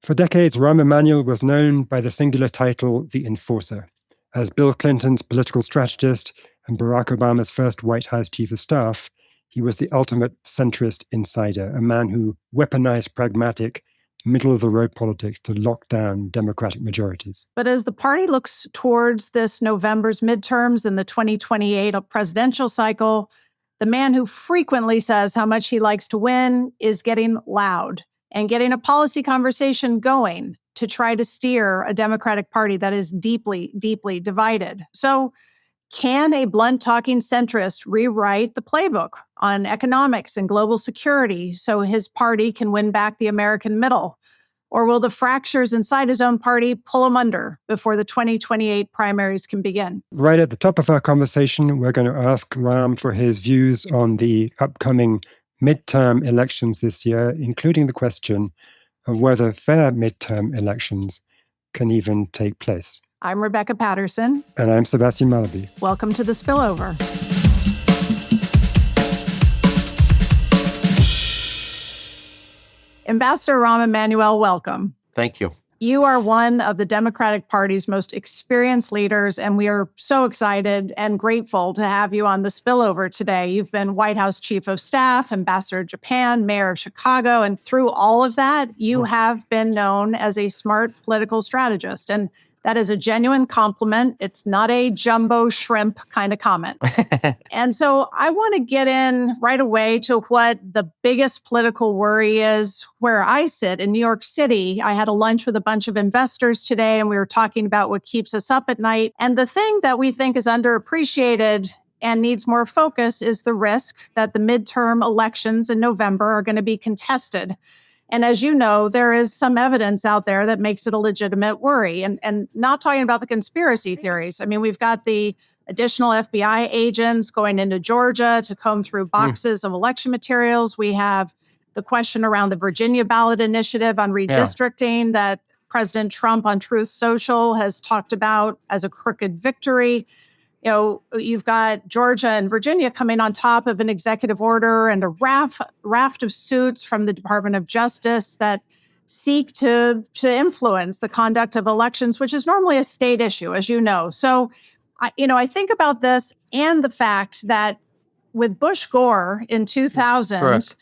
For decades, Rahm Emanuel was known by the singular title, The Enforcer. As Bill Clinton's political strategist and Barack Obama's first White House chief of staff, he was the ultimate centrist insider, a man who weaponized pragmatic, middle-of-the-road politics to lock down Democratic majorities. But as the party looks towards this November's midterms and the 2028 presidential cycle, the man who frequently says how much he likes to win is getting loud and getting a policy conversation going to try to steer a Democratic Party that is deeply, deeply divided. So can a blunt-talking centrist rewrite the playbook on economics and global security so his party can win back the American middle? Or will the fractures inside his own party pull him under before the 2028 primaries can begin? Right at the top of our conversation, we're going to ask Rahm for his views on the upcoming midterm elections this year, including the question of whether fair midterm elections can even take place. I'm Rebecca Patterson. And I'm Sebastian Mallaby. Welcome to The Spillover. Ambassador Rahm Emanuel, welcome. Thank you. You are one of the Democratic Party's most experienced leaders, and we are so excited and grateful to have you on The Spillover today. You've been White House Chief of Staff, Ambassador to Japan, Mayor of Chicago, and through all of that, you have been known as a smart political strategist. And that is a genuine compliment. It's not a jumbo shrimp kind of comment. And so I want to get in right away to what the biggest political worry is where I sit in New York City. I had a lunch with a bunch of investors today, and we were talking about what keeps us up at night. And the thing that we think is underappreciated and needs more focus is the risk that the midterm elections in November are going to be contested. And as you know, there is some evidence out there that makes it a legitimate worry. And not talking about the conspiracy theories. I mean, we've got the additional FBI agents going into Georgia to comb through boxes of election materials. We have the question around the Virginia ballot initiative on redistricting that President Trump on Truth Social has talked about as a crooked victory. You know, you've got Georgia and Virginia coming on top of an executive order and a raft of suits from the Department of Justice that seek to influence the conduct of elections, which is normally a state issue, as you know. So, I think about this and the fact that with Bush Gore in 2000, Correct.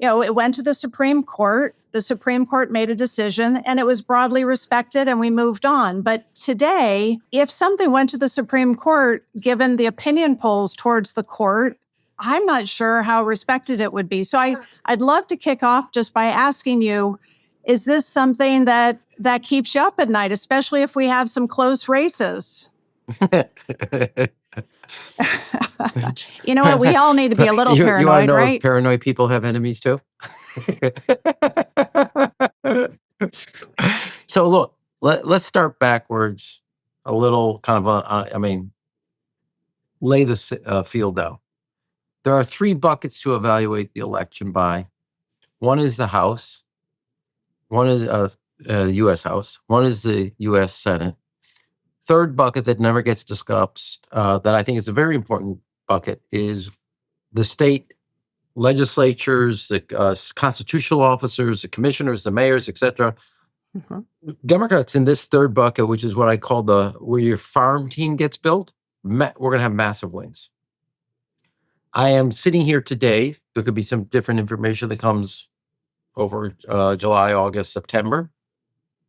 It went to the Supreme Court. The Supreme Court made a decision and it was broadly respected and we moved on. But today, if something went to the Supreme Court, given the opinion polls towards the court, I'm not sure how respected it would be. So I'd love to kick off just by asking you, is this something that keeps you up at night, especially if we have some close races? You know what? We all need to be a little paranoid, you want to know right? if paranoid people have enemies too? So look, let's start backwards a little, kind of, lay the field down. There are three buckets to evaluate the election by. One is the House. One is the U.S. House. One is the U.S. Senate. Third bucket that never gets discussed, that I think is a very important bucket, is the state legislatures, the constitutional officers, the commissioners, the mayors, etc. Mm-hmm. Democrats in this third bucket, which is what I call where your farm team gets built, we're going to have massive wins. I am sitting here today. There could be some different information that comes over July, August, September,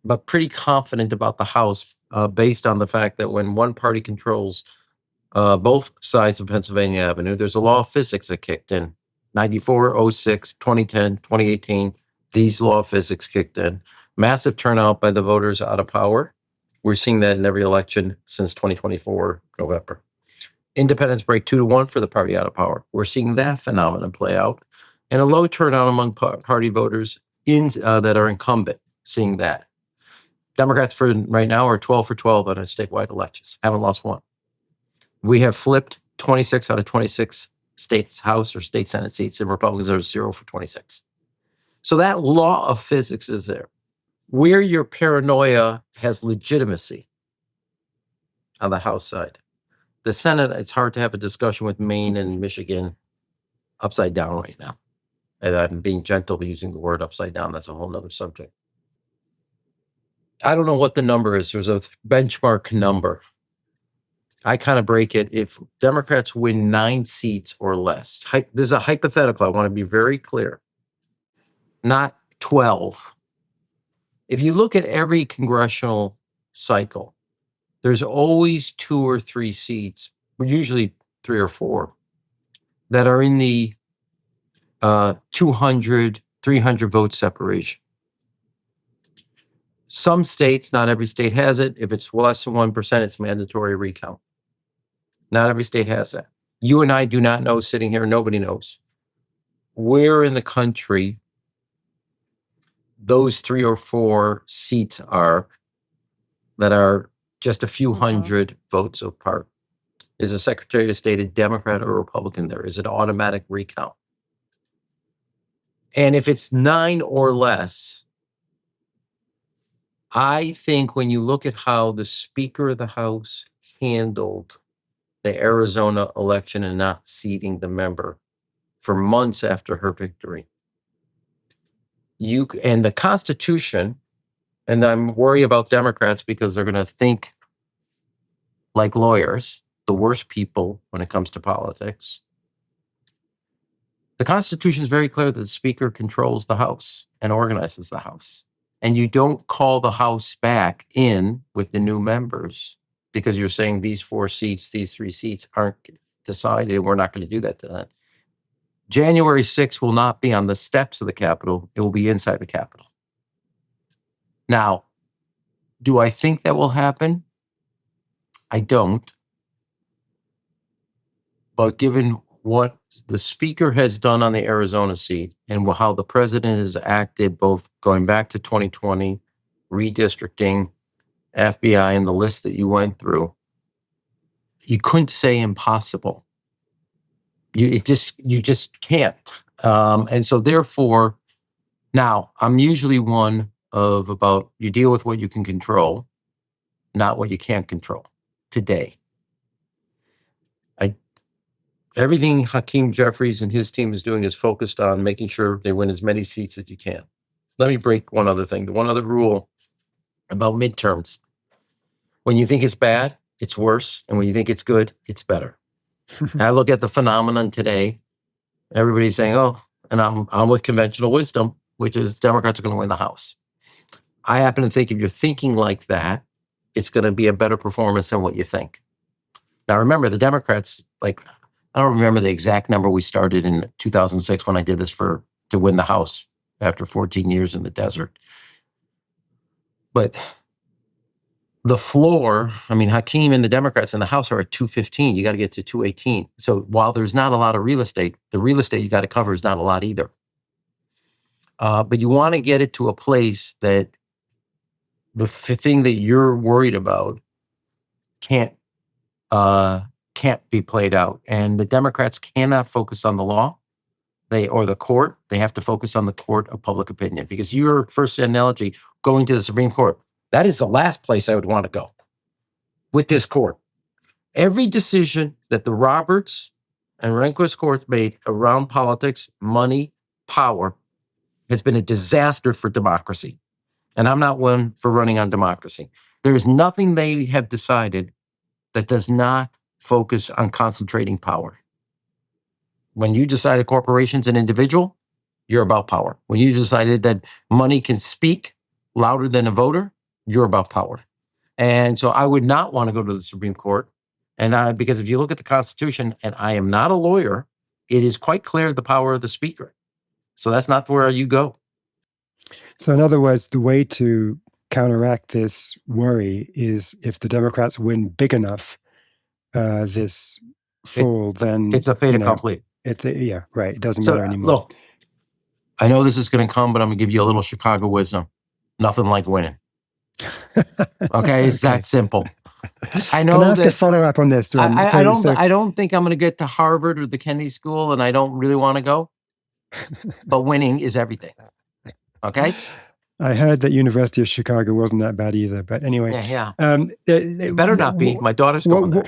but pretty confident about the House based on the fact that when one party controls both sides of Pennsylvania Avenue, there's a law of physics that kicked in. 94, 06, 2010, 2018, these law of physics kicked in. Massive turnout by the voters out of power. We're seeing that in every election since 2024 November. Independents break 2-1 for the party out of power. We're seeing that phenomenon play out. And a low turnout among party voters that are incumbent, seeing that. Democrats for right now are 12 for 12 on statewide elections. Haven't lost one. We have flipped 26 out of 26 states House or state Senate seats, and Republicans are 0 for 26. So that law of physics is there. Where your paranoia has legitimacy on the House side. The Senate, it's hard to have a discussion with Maine and Michigan upside down right now. And I'm being gentle using the word upside down. That's a whole nother subject. I don't know what the number is. There's a benchmark number. I kind of break it. If Democrats win 9 seats or less, this is a hypothetical. I want to be very clear. Not 12. If you look at every congressional cycle, there's always 2 or 3 seats, usually 3 or 4, that are in the 200, 300 vote separation. Some states, not every state has it. If it's less than 1%, it's mandatory recount. Not every state has that. You and I do not know, sitting here, nobody knows where in the country those 3 or 4 seats are that are just a few hundred votes apart. Is the Secretary of State a Democrat or Republican there? Is it automatic recount? And if it's 9 or less, I think when you look at how the Speaker of the House handled the Arizona election and not seating the member for months after her victory, and the Constitution, and I'm worried about Democrats because they're going to think like lawyers, the worst people when it comes to politics. The Constitution is very clear that the Speaker controls the House and organizes the House. And you don't call the House back in with the new members because you're saying these 4 seats, these 3 seats aren't decided. We're not going to do that to that. January 6th will not be on the steps of the Capitol. It will be inside the Capitol. Now, do I think that will happen? I don't. But given what the Speaker has done on the Arizona seat and how the president has acted, both going back to 2020, redistricting, FBI, and the list that you went through, you couldn't say impossible. You just can't. And so therefore, now I'm usually one of about you deal with what you can control, not what you can't control today. Everything Hakeem Jeffries and his team is doing is focused on making sure they win as many seats as you can. Let me break one other thing. The one other rule about midterms. When you think it's bad, it's worse. And when you think it's good, it's better. I look at the phenomenon today. Everybody's saying, oh, and I'm with conventional wisdom, which is Democrats are going to win the House. I happen to think if you're thinking like that, it's going to be a better performance than what you think. Now, remember, the Democrats, I don't remember the exact number we started in 2006 when I did this to win the House after 14 years in the desert. But the floor, Hakeem and the Democrats in the House are at 215. You got to get to 218. So while there's not a lot of real estate, the real estate you got to cover is not a lot either. But you want to get it to a place that the thing that you're worried about can't be played out. And the Democrats cannot focus on the law or the court. They have to focus on the court of public opinion. Because your first analogy, going to the Supreme Court, that is the last place I would want to go with this court. Every decision that the Roberts and Rehnquist courts made around politics, money, power, has been a disaster for democracy. And I'm not one for running on democracy. There is nothing they have decided that does not focus on concentrating power. When you decided corporation's an individual, you're about power. When you decided that money can speak louder than a voter, you're about power. And so I would not want to go to the Supreme Court. And because if you look at the Constitution, and I am not a lawyer, it is quite clear the power of the Speaker. So that's not where you go. So in other words, the way to counteract this worry is if the Democrats win big enough this fall, then it's a fait accompli. Yeah, right. It doesn't matter anymore. Look, I know this is going to come, but I'm going to give you a little Chicago wisdom. Nothing like winning. Okay, it's that simple. I know. Can I ask a follow up on this? I don't think I'm going to get to Harvard or the Kennedy School, and I don't really want to go. But winning is everything. Okay. I heard that University of Chicago wasn't that bad either, but anyway. Yeah. It better not be. My daughter's going there.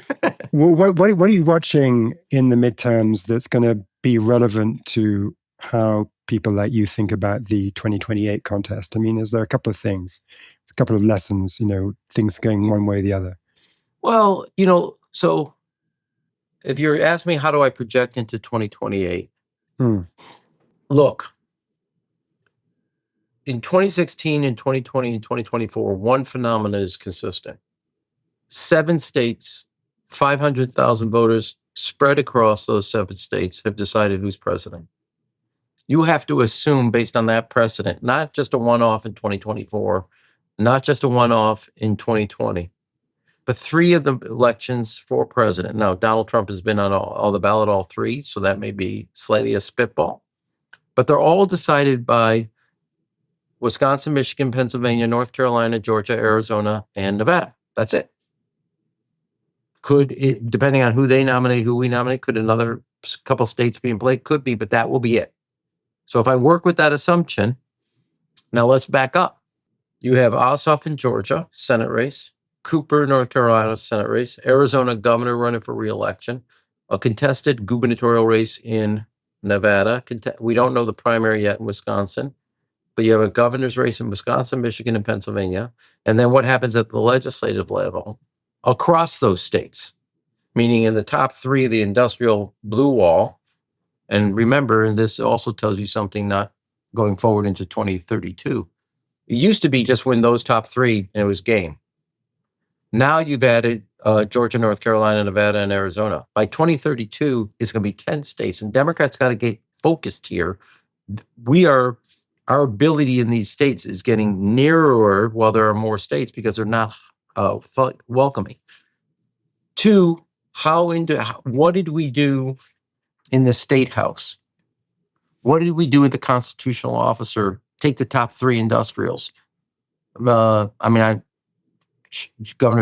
What are you watching in the midterms that's going to be relevant to how people like you think about the 2028 contest? Is there a couple of things? a couple of lessons, things going one way or the other? Well, so if you're asking me how do I project into 2028, look, in 2016 and 2020 and 2024, one phenomenon is consistent. 7 states, 500,000 voters spread across those 7 states have decided who's president. You have to assume based on that precedent, not just a one-off in 2024, not just a one-off in 2020, but 3 of the elections for president. Now, Donald Trump has been on all the ballot, all 3, so that may be slightly a spitball. But they're all decided by Wisconsin, Michigan, Pennsylvania, North Carolina, Georgia, Arizona, and Nevada. That's it. Could it, depending on who they nominate, who we nominate, could another couple states be in play? Could be, but that will be it. So if I work with that assumption, now let's back up. You have Ossoff in Georgia, Senate race, Cooper, North Carolina, Senate race, Arizona governor running for re-election, a contested gubernatorial race in Nevada. We don't know the primary yet in Wisconsin, but you have a governor's race in Wisconsin, Michigan, and Pennsylvania. And then what happens at the legislative level across those states, meaning in the top 3 of the industrial blue wall. And remember, and this also tells you something not going forward into 2032. It used to be just win those top 3 and it was game. Now you've added Georgia, North Carolina, Nevada, and Arizona. By 2032, it's going to be 10 states. And Democrats got to get focused here. Our ability in these states is getting nearer while there are more states because they're not welcoming. 2, what did we do in the state house? What did we do with the constitutional officer? Take the top 3 industrials. Governor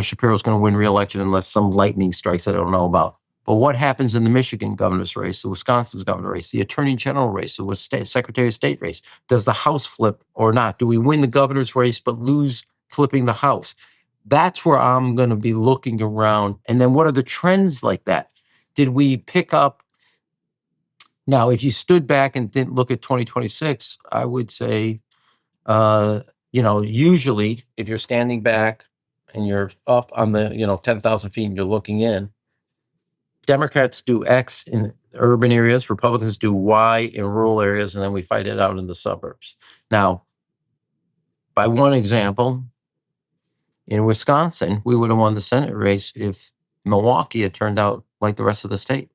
Shapiro is going to win re-election unless some lightning strikes I don't know about. But what happens in the Michigan governor's race, the Wisconsin's governor race, the attorney general race, the secretary of state race? Does the House flip or not? Do we win the governor's race but lose flipping the House? That's where I'm going to be looking around. And then what are the trends like that? Did we pick up? Now, if you stood back and didn't look at 2026, I would say, usually if you're standing back and you're up on the, 10,000 feet and you're looking in, Democrats do X in urban areas, Republicans do Y in rural areas, and then we fight it out in the suburbs. Now, by one example, in Wisconsin, we would have won the Senate race if Milwaukee had turned out like the rest of the state.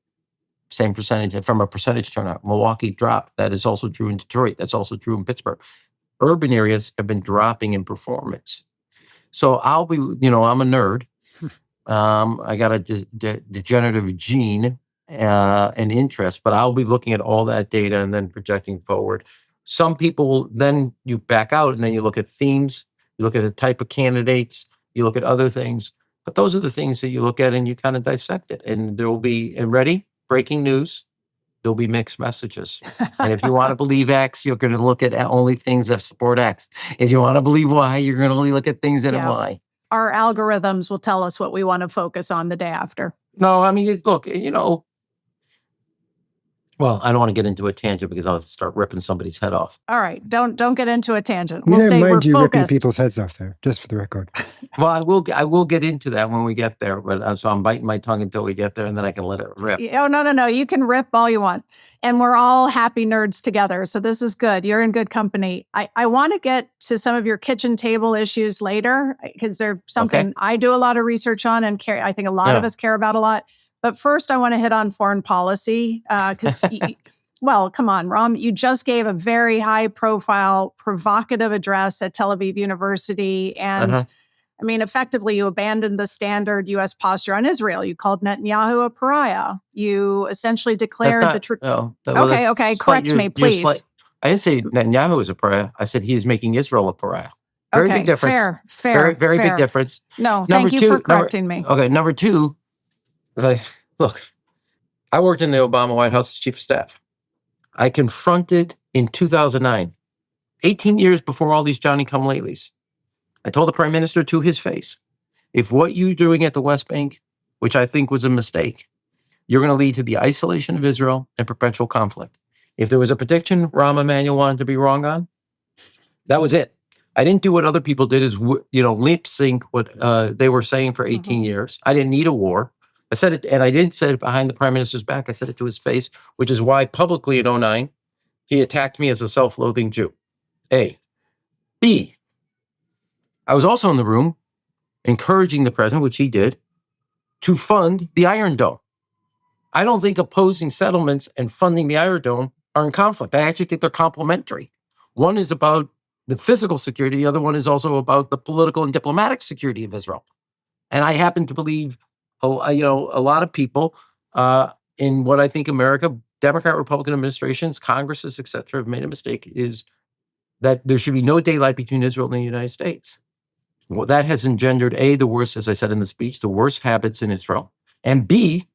Same percentage, from a percentage turnout. Milwaukee dropped. That is also true in Detroit. That's also true in Pittsburgh. Urban areas have been dropping in performance. So I'll be, I'm a nerd. I got a degenerative gene and interest, but I'll be looking at all that data and then projecting forward. Some people, then you back out and then you look at themes, you look at the type of candidates, you look at other things. But those are the things that you look at and you kind of dissect it. And there will be, and ready, breaking news, there'll be mixed messages. And if you want to believe X, you're going to look at only things that support X. If you want to believe Y, you're going to only look at things that are Y. Our algorithms will tell us what we want to focus on the day after. No, look, well, I don't want to get into a tangent because I'll start ripping somebody's head off. All right, don't get into a tangent. We don't mind you focused. ripping people's heads off there, just for the record. Well, I will get into that when we get there, but so I'm biting my tongue until we get there, and then I can let it rip. Oh, no. You can rip all you want. And we're all happy nerds together, so this is good. You're in good company. I want to get to some of your kitchen table issues later, because they're something I do a lot of research on, and I think a lot of us care about a lot. But first, I want to hit on foreign policy, because, well, come on, Rahm, you just gave a very high-profile, provocative address at Tel Aviv University, and effectively, you abandoned the standard U.S. posture on Israel. You called Netanyahu a pariah. You essentially declared the truth. Okay, correct me, please. I didn't say Netanyahu was a pariah. I said he's making Israel a pariah. Very big difference. Fair. Very big difference. No, thank you for correcting me. Okay, number 2. Look, I worked in the Obama White House as chief of staff. I confronted in 2009, 18 years before all these Johnny-come-latelys. I told the prime minister to his face, if what you're doing at the West Bank, which I think was a mistake, you're going to lead to the isolation of Israel and perpetual conflict. If there was a prediction Rahm Emanuel wanted to be wrong on, that was it. I didn't do what other people did, is lip sync what they were saying for 18 years. I didn't need a war. I said it, and I didn't say it behind the prime minister's back. I said it to his face, which is why publicly in 2009 he attacked me as a self-loathing Jew. A. B. I was also in the room encouraging the president, which he did, to fund the Iron Dome. I don't think opposing settlements and funding the Iron Dome are in conflict. I actually think they're complementary. One is about the physical security. The other one is also about the political and diplomatic security of Israel. And I happen to believe, a lot of people in what I think America, Democrat, Republican administrations, Congresses, et cetera, have made a mistake, is that there should be no daylight between Israel and the United States. Well, that has engendered, A, the worst, as I said in the speech, the worst habits in Israel. And B,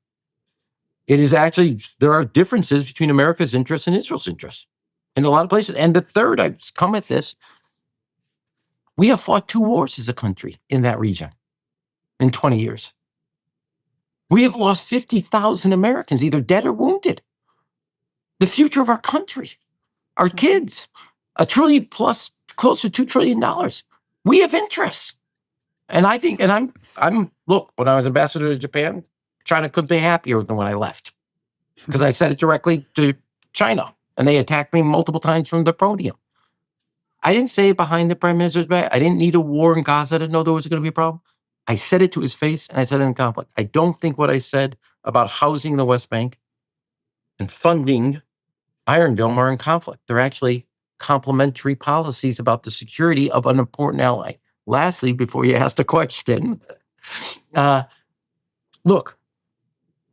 it is actually, there are differences between America's interests and Israel's interests in a lot of places. And the third, I come at this, we have fought 2 wars as a country in that region in 20 years. We have lost 50,000 Americans, either dead or wounded. The future of our country, our kids, $1 trillion plus, close to $2 trillion. We have interests. And I think, and look, when I was ambassador to Japan, China couldn't be happier than when I left, because I said it directly to China, and they attacked me multiple times from the podium. I didn't say it behind the prime minister's back. I didn't need a war in Gaza to know there was going to be a problem. I said it to his face, and I said it in conflict. I don't think what I said about housing the West Bank and funding Iron Dome are in conflict. They're actually complementary policies about the security of an important ally. Lastly, before you ask the question, look,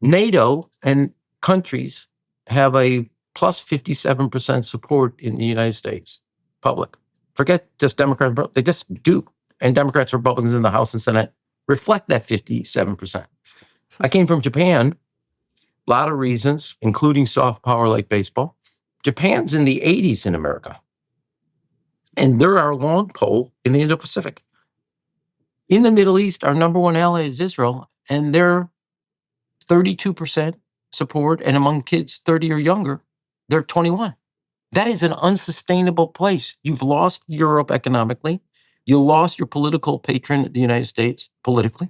NATO and countries have a plus 57% support in the United States, public. Forget just Democrats, they just do. And Democrats, Republicans in the House and Senate reflect that 57%. I came from Japan, a lot of reasons, including soft power like baseball. Japan's in the 80s in America. And they're our long pole in the Indo-Pacific. In the Middle East, our number one ally is Israel, and they're 32% support, and among kids 30 or younger, they're 21. That is an unsustainable place. You've lost Europe economically. You lost your political patron, the United States, politically.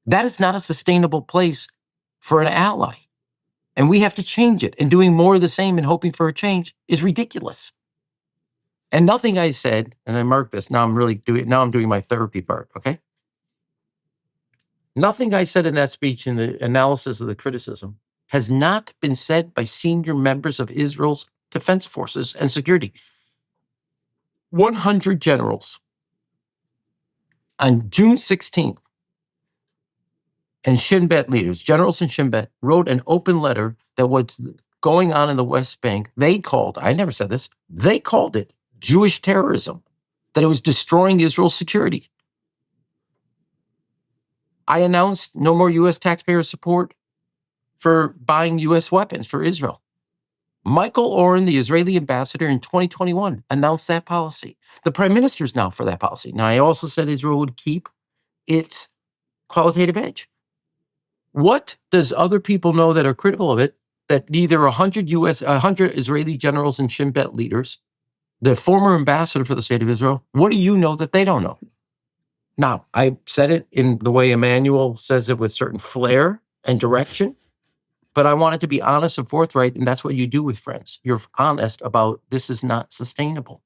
That is not a sustainable place for an ally. And we have to change it. And doing more of the same and hoping for a change is ridiculous. And nothing I said, and I marked this, now I'm doing my therapy part, okay? Nothing I said in that speech, in the analysis of the criticism, has not been said by senior members of Israel's defense forces and security. 100 generals on June 16th, and Shin Bet leaders, generals in Shin Bet, wrote an open letter that what's going on in the West Bank, they called, I never said this, they called it Jewish terrorism, that it was destroying Israel's security. I announced no more U.S. taxpayer support for buying U.S. weapons for Israel. Michael Oren, the Israeli ambassador in 2021, announced that policy. The prime minister's now for that policy. Now, I also said Israel would keep its qualitative edge. What does other people know that are critical of it, that neither 100 Israeli generals and Shin Bet leaders, the former ambassador for the state of Israel, what do you know that they don't know? Now, I said it in the way Emanuel says it, with certain flair and direction, but I wanted to be honest and forthright, and that's what you do with friends. You're honest about this is not sustainable.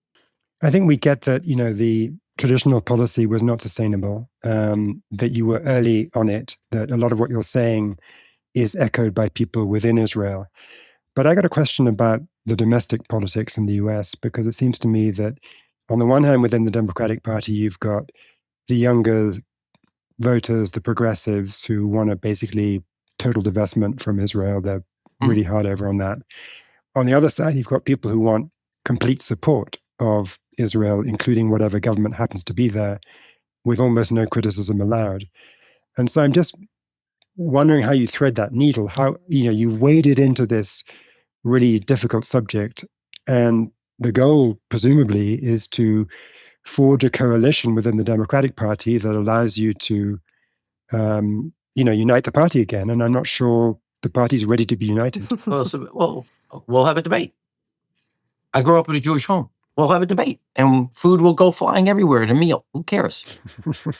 I think we get that, the traditional policy was not sustainable, that you were early on it, that a lot of what you're saying is echoed by people within Israel. But I got a question about the domestic politics in the US, because it seems to me that on the one hand, within the Democratic Party, you've got the younger voters, the progressives, who want to basically total divestment from Israel. They're really hard over on that. On the other side, you've got people who want complete support of Israel, including whatever government happens to be there, with almost no criticism allowed. And so I'm just wondering how you thread that needle, how, you've waded into this really difficult subject, and the goal, presumably, is to forge a coalition within the Democratic Party that allows you to, unite the party again. And I'm not sure the party's ready to be united. Well, we'll have a debate. I grew up in a Jewish home. we'll have a debate, and food will go flying everywhere at a meal. Who cares?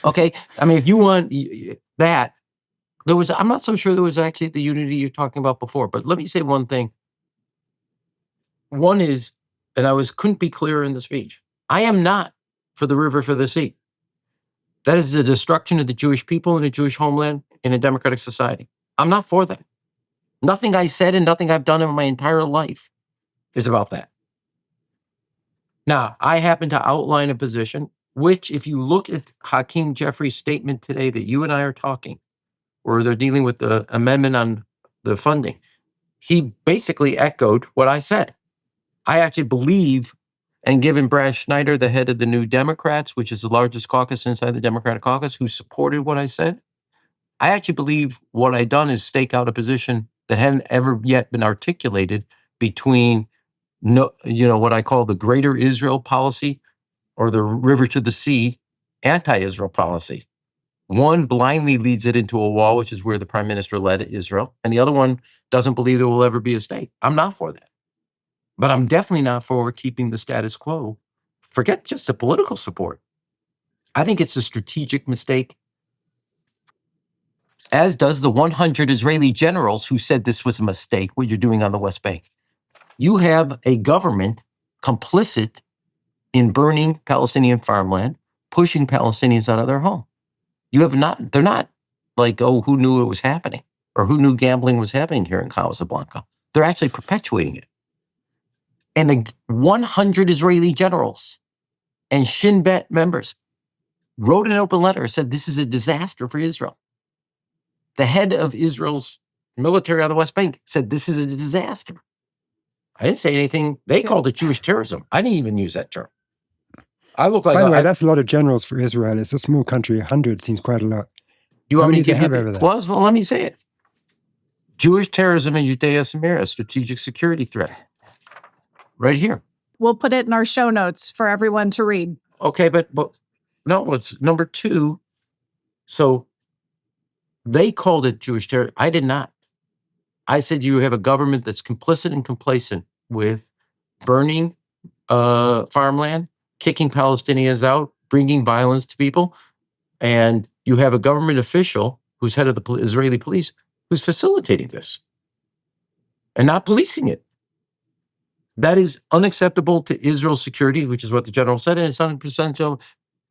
Okay, I mean, if you want that, I'm not so sure there was actually the unity you're talking about before. But let me say one thing. One is, and couldn't be clearer in the speech. I am not for the river for the sea. That is the destruction of the Jewish people and the Jewish homeland in a democratic society. I'm not for that. Nothing I said and nothing I've done in my entire life is about that. Now, I happen to outline a position which, if you look at Hakeem Jeffrey's statement today that you and I are talking, where they're dealing with the amendment on the funding, he basically echoed what I said. I actually believe, and given Brad Schneider, the head of the New Democrats, which is the largest caucus inside the Democratic caucus, who supported what I said, I actually believe what I've done is stake out a position that hadn't ever yet been articulated between what I call the greater Israel policy or the river to the sea anti-Israel policy. One blindly leads it into a wall, which is where the prime minister led Israel, and the other one doesn't believe there will ever be a state. I'm not for that. But I'm definitely not for keeping the status quo. Forget just the political support. I think it's a strategic mistake, as does the 100 Israeli generals who said this was a mistake, what you're doing on the West Bank. You have a government complicit in burning Palestinian farmland, pushing Palestinians out of their home. They're not like, oh, who knew it was happening or who knew gambling was happening here in Casablanca. They're actually perpetuating it. And the 100 Israeli generals and Shin Bet members wrote an open letter and said, this is a disaster for Israel. The head of Israel's military on the West Bank said, this is a disaster. I didn't say anything. They called it Jewish terrorism. I didn't even use that term. I look like... By the way, that's a lot of generals for Israel. It's a small country. 100 seems quite a lot. You want me to give you over there? Well, let me say it. Jewish terrorism in Judea-Samaria, strategic security threat. Right here. We'll put it in our show notes for everyone to read. Okay, but no, it's number 2. So they called it Jewish terror. I did not. I said you have a government that's complicit and complacent with burning farmland, kicking Palestinians out, bringing violence to people. And you have a government official who's head of the Israeli police who's facilitating this and not policing it. That is unacceptable to Israel's security, which is what the general said, and it's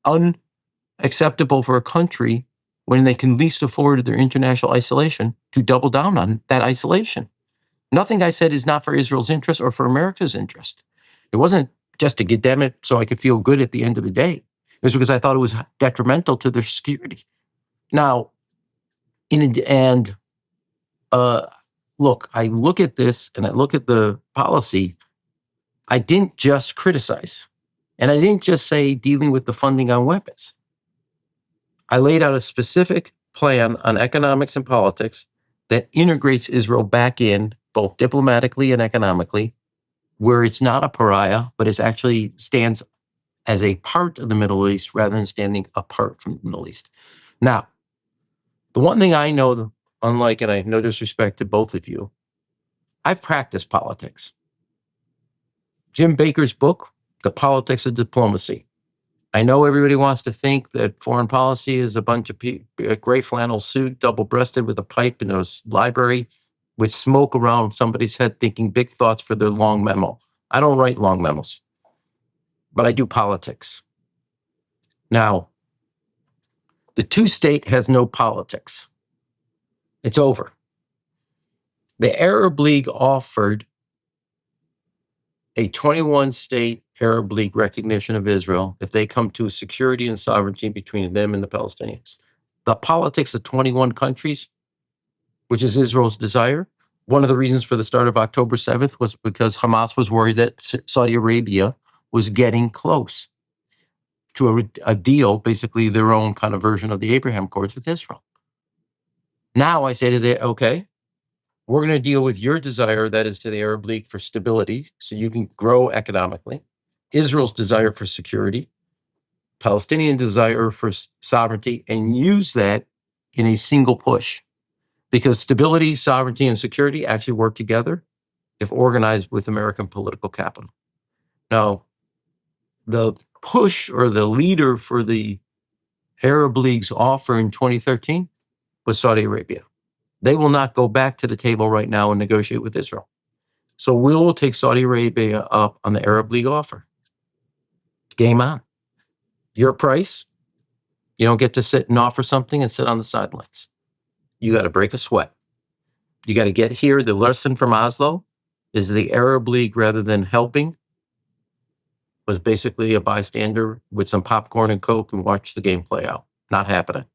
unacceptable for a country when they can least afford their international isolation to double down on that isolation. Nothing I said is not for Israel's interest or for America's interest. It wasn't just to get them it so I could feel good at the end of the day. It was because I thought it was detrimental to their security. Now, look, I look at this and I look at the policy. I didn't just criticize, and I didn't just say dealing with the funding on weapons. I laid out a specific plan on economics and politics that integrates Israel back in, both diplomatically and economically, where it's not a pariah, but it actually stands as a part of the Middle East rather than standing apart from the Middle East. Now, the one thing I know, unlike, and I have no disrespect to both of you, I've practiced politics. Jim Baker's book, The Politics of Diplomacy. I know everybody wants to think that foreign policy is a bunch of a gray flannel suit, double-breasted with a pipe in a library with smoke around somebody's head thinking big thoughts for their long memo. I don't write long memos, but I do politics. Now, the two-state has no politics. It's over. The Arab League offered a 21-state Arab League recognition of Israel if they come to a security and sovereignty between them and the Palestinians. The politics of 21 countries, which is Israel's desire, one of the reasons for the start of October 7th was because Hamas was worried that Saudi Arabia was getting close to a deal, basically their own kind of version of the Abraham Accords with Israel. Now I say to them, okay, we're going to deal with your desire, that is to the Arab League, for stability, so you can grow economically, Israel's desire for security, Palestinian desire for sovereignty, and use that in a single push. Because stability, sovereignty, and security actually work together if organized with American political capital. Now, the push or the leader for the Arab League's offer in 2013 was Saudi Arabia. They will not go back to the table right now and negotiate with Israel. So we will take Saudi Arabia up on the Arab League offer. Game on. Your price, you don't get to sit and offer something and sit on the sidelines. You got to break a sweat. You got to get here. The lesson from Oslo is the Arab League, rather than helping, was basically a bystander with some popcorn and Coke and watch the game play out. Not happening.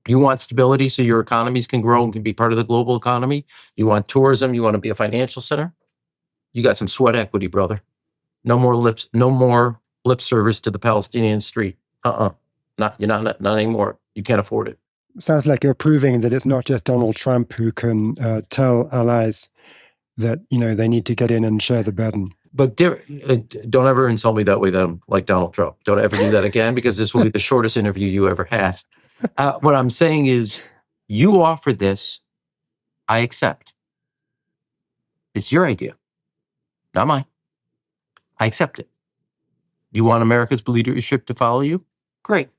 You want stability so your economies can grow and can be part of the global economy. You want tourism. You want to be a financial center. You got some sweat equity, brother. No more lip service to the Palestinian street. Not anymore. You can't afford it. Sounds like you're proving that it's not just Donald Trump who can tell allies that, they need to get in and share the burden. But don't ever insult me that way, then, like Donald Trump. Don't ever do that again, because this will be the shortest interview you ever had. What I'm saying is, you offered this, I accept. It's your idea, not mine. I accept it. You want America's leadership to follow you? Great.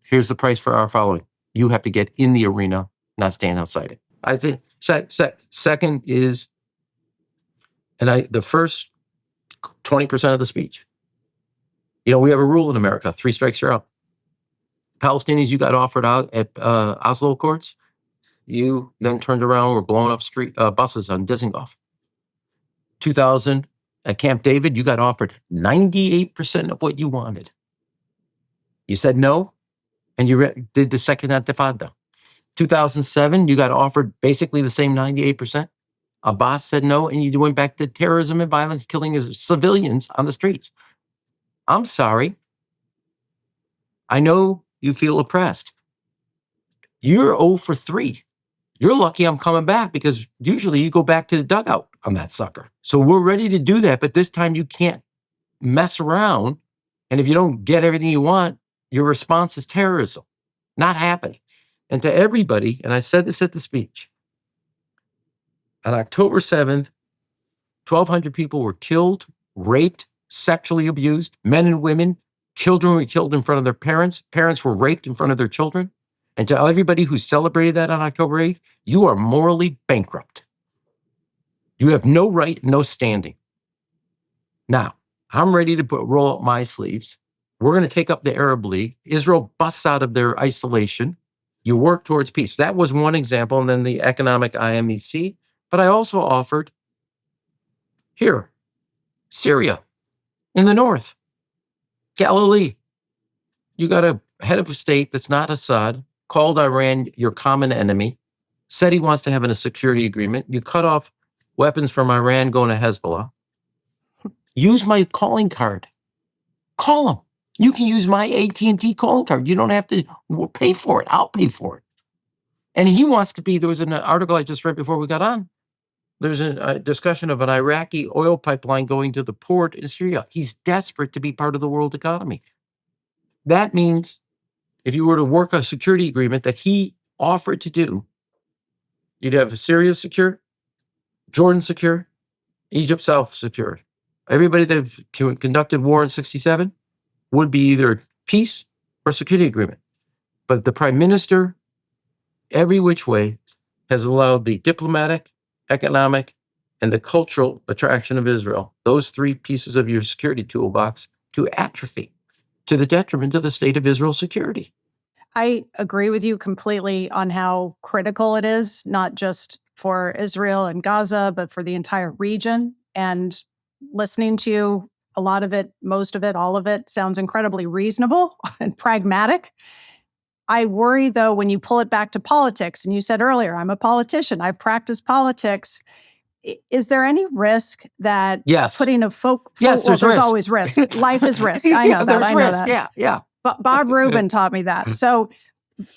Here's the price for our following. You have to get in the arena, not stand outside it. I think second is, the first 20% of the speech. We have a rule in America: 3 strikes, you're out. Palestinians, you got offered out at Oslo Accords. You then turned around, were blowing up buses on Dizengoff. 2000 at Camp David, you got offered 98% of what you wanted. You said no, and you did the second Intifada. 2007, you got offered basically the same 98%. Abbas said no, and you went back to terrorism and violence, killing civilians on the streets. I'm sorry. I know you feel oppressed. You're 0 for 3. You're lucky I'm coming back, because usually you go back to the dugout on that sucker. So we're ready to do that, but this time you can't mess around. And if you don't get everything you want, your response is terrorism. Not happening. And to everybody, and I said this at the speech, on October 7th, 1,200 people were killed, raped, sexually abused, men and women. Children were killed in front of their parents. Parents were raped in front of their children. And to everybody who celebrated that on October 8th, you are morally bankrupt. You have no right, no standing. Now, I'm ready to roll up my sleeves. We're going to take up the Arab League. Israel busts out of their isolation. You work towards peace. That was one example. And then the economic IMEC. But I also offered here, Syria, in the north, Galilee. You got a head of a state that's not Assad, called Iran your common enemy, said he wants to have a security agreement. You cut off weapons from Iran going to Hezbollah. Use my calling card. Call them. You can use my AT&T calling card. You don't have to pay for it. I'll pay for it. And he wants to be, there was an article I just read before we got on. There's a discussion of an Iraqi oil pipeline going to the port in Syria. He's desperate to be part of the world economy. That means if you were to work a security agreement that he offered to do, you'd have Syria secure, Jordan secure, Egypt South secure. Everybody that conducted war in 1967 would be either peace or security agreement. But the prime minister, every which way, has allowed the diplomatic, economic, and the cultural attraction of Israel, those 3 pieces of your security toolbox, to atrophy, to the detriment of the state of Israel's security. I agree with you completely on how critical it is, not just for Israel and Gaza, but for the entire region. And listening to you, a lot of it, most of it, all of it sounds incredibly reasonable and pragmatic. I worry, though, when you pull it back to politics, and you said earlier, I'm a politician, I've practiced politics. Is there any risk that putting a there's there's always risk. Life is risk. I know that. I know that. Yeah. But Bob Rubin taught me that. So,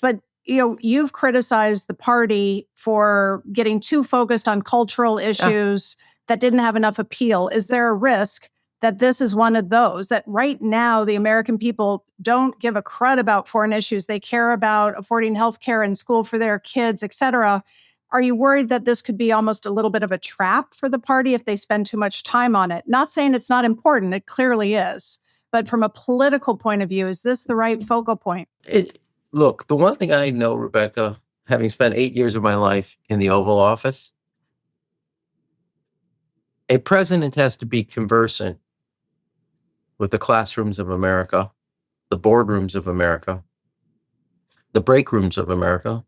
but you've criticized the party for getting too focused on cultural issues that didn't have enough appeal. Is there a risk that this is one of those, that right now the American people don't give a crud about foreign issues? They care about affording healthcare and school for their kids, et cetera. Are you worried that this could be almost a little bit of a trap for the party if they spend too much time on it? Not saying it's not important, it clearly is. But from a political point of view, is this the right focal point? Look, the one thing I know, Rebecca, having spent 8 years of my life in the Oval Office, a president has to be conversant with the classrooms of America, the boardrooms of America, the break rooms of America,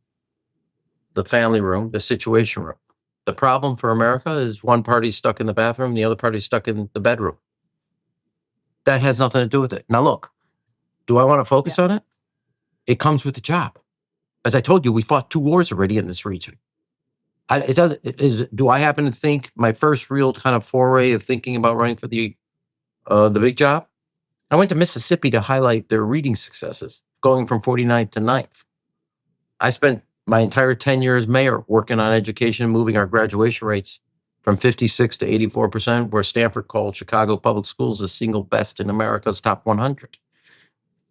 the family room, the situation room. The problem for America is one party's stuck in the bathroom, the other party's stuck in the bedroom. That has nothing to do with it. Now, look, do I want to focus on it? It comes with the job. As I told you, we fought 2 wars already in this region. Do I happen to think my first real kind of foray of thinking about running for the big job? I went to Mississippi to highlight their reading successes, going from 49th to 9th. I spent my entire tenure as mayor working on education and moving our graduation rates from 56 to 84%, where Stanford called Chicago public schools the single best in America's top 100.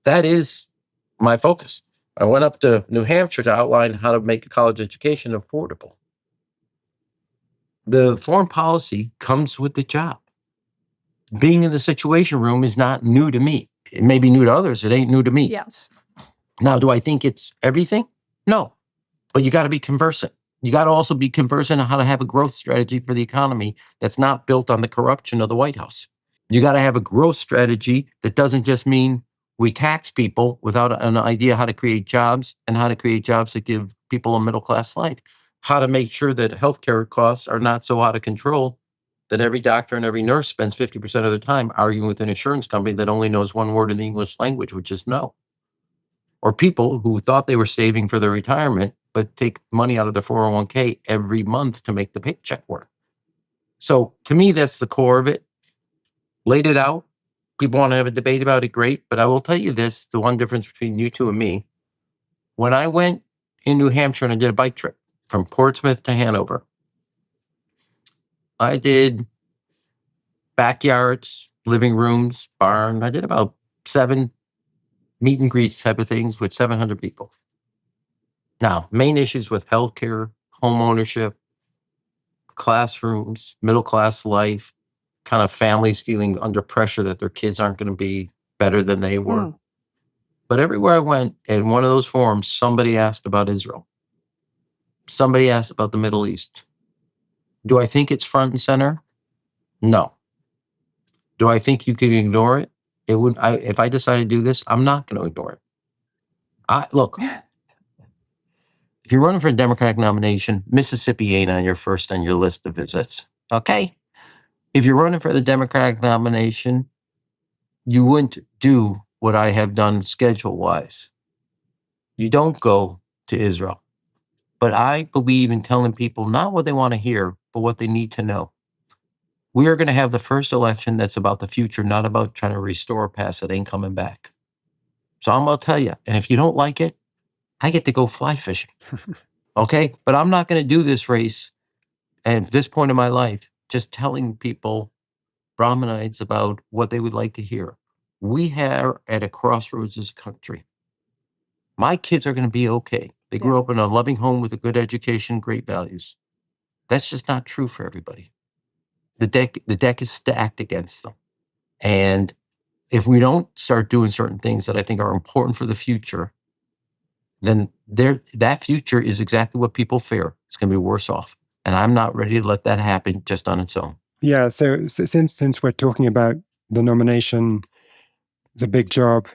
That is my focus. I went up to New Hampshire to outline how to make a college education affordable. The foreign policy comes with the job. Being in the situation room is not new to me. It may be new to others. It ain't new to me. Yes. Now, do I think it's everything? No. But you got to be conversant. You got to also be conversant on how to have a growth strategy for the economy that's not built on the corruption of the White House. You got to have a growth strategy that doesn't just mean we tax people without an idea how to create jobs and how to create jobs that give people a middle-class life. How to make sure that healthcare costs are not so out of control that every doctor and every nurse spends 50% of their time arguing with an insurance company that only knows one word in the English language, which is no. Or people who thought they were saving for their retirement, but take money out of their 401k every month to make the paycheck work. So to me, that's the core of it. Laid it out. People want to have a debate about it, great. But I will tell you this, the one difference between you two and me. When I went in New Hampshire and I did a bike trip from Portsmouth to Hanover, I did backyards, living rooms, barn. I did about 7 meet and greets type of things with 700 people. Now, main issues with healthcare, home ownership, classrooms, middle-class life, kind of families feeling under pressure that their kids aren't going to be better than they were. But everywhere I went, in one of those forums, somebody asked about Israel. Somebody asked about the Middle East. Do I think it's front and center? No. Do I think you can ignore it? If I decide to do this, I'm not going to ignore it. Look, if you're running for a Democratic nomination, Mississippi ain't on your list of visits. Okay? If you're running for the Democratic nomination, you wouldn't do what I have done schedule-wise. You don't go to Israel. But I believe in telling people not what they want to hear, but what they need to know. We are going to have the first election that's about the future, not about trying to restore a past that ain't coming back. So I'm going to tell you, and if you don't like it, I get to go fly fishing. Okay? But I'm not going to do this race at this point in my life just telling people, Brahmanites, about what they would like to hear. We are at a crossroads as a country. My kids are going to be okay. They grew up in a loving home with a good education, great values. That's just not true for everybody. The deck is stacked against them. And if we don't start doing certain things that I think are important for the future, then that future is exactly what people fear. It's going to be worse off. And I'm not ready to let that happen just on its own. Yeah, so since we're talking about the nomination, the big job,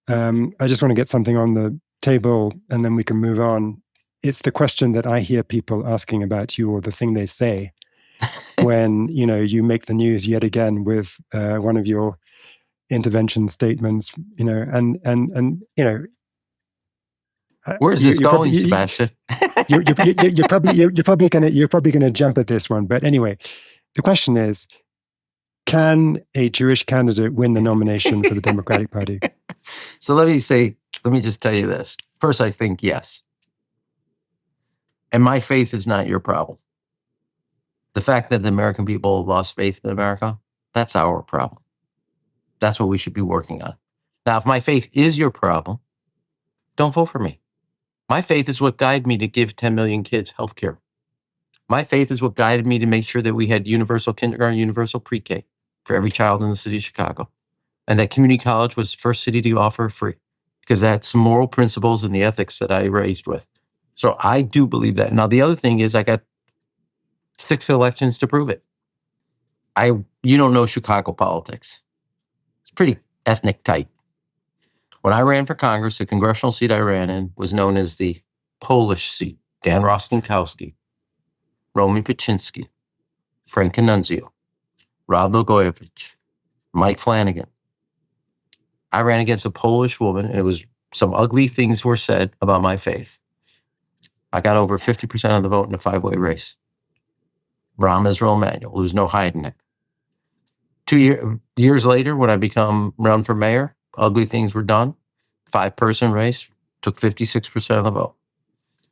I just want to get something on the table and then we can move on. It's the question that I hear people asking about you, or the thing they say when, you make the news yet again with one of your intervention statements, and where's this going, Sebastian? You're probably gonna jump at this one, but anyway, the question is, can a Jewish candidate win the nomination for the Democratic Party? So let me just tell you this. First, I think yes. And my faith is not your problem. The fact that the American people have lost faith in America, that's our problem. That's what we should be working on. Now, if my faith is your problem, don't vote for me. My faith is what guided me to give 10 million kids health care. My faith is what guided me to make sure that we had universal kindergarten, universal pre-K for every child in the city of Chicago. And that community college was the first city to offer free because that's some moral principles and the ethics that I raised with. So I do believe that. Now, the other thing is I got 6 elections to prove it. You don't know Chicago politics. It's pretty ethnic tight. When I ran for Congress, the congressional seat I ran in was known as the Polish seat. Dan Rostenkowski, Romy Paczynski, Frank Annunzio, Rob Blagojevich, Mike Flanagan. I ran against a Polish woman, and it was some ugly things were said about my faith. I got over 50% of the vote in a 5-way race. Rahm Emanuel, there's no hiding it. 2 years later, when I run for mayor, ugly things were done. 5-person race, took 56% of the vote.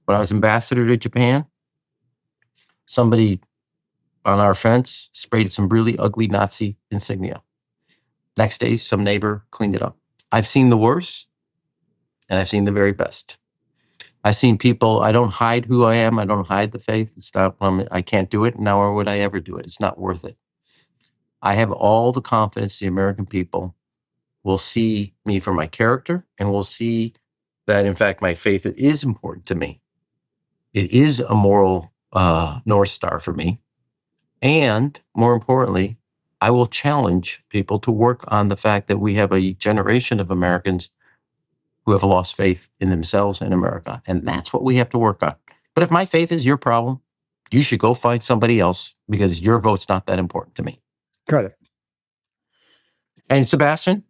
When I was ambassador to Japan, somebody on our fence sprayed some really ugly Nazi insignia. Next day, some neighbor cleaned it up. I've seen the worst, and I've seen the very best. I've seen people, I don't hide who I am. I don't hide the faith. It's not, I can't do it, nor would I ever do it. It's not worth it. I have all the confidence the American people will see me for my character and will see that, in fact, my faith is important to me. It is a moral North Star for me. And more importantly, I will challenge people to work on the fact that we have a generation of Americans who have lost faith in themselves and America. And that's what we have to work on. But if my faith is your problem, you should go find somebody else because your vote's not that important to me. Got it. And Sebastian,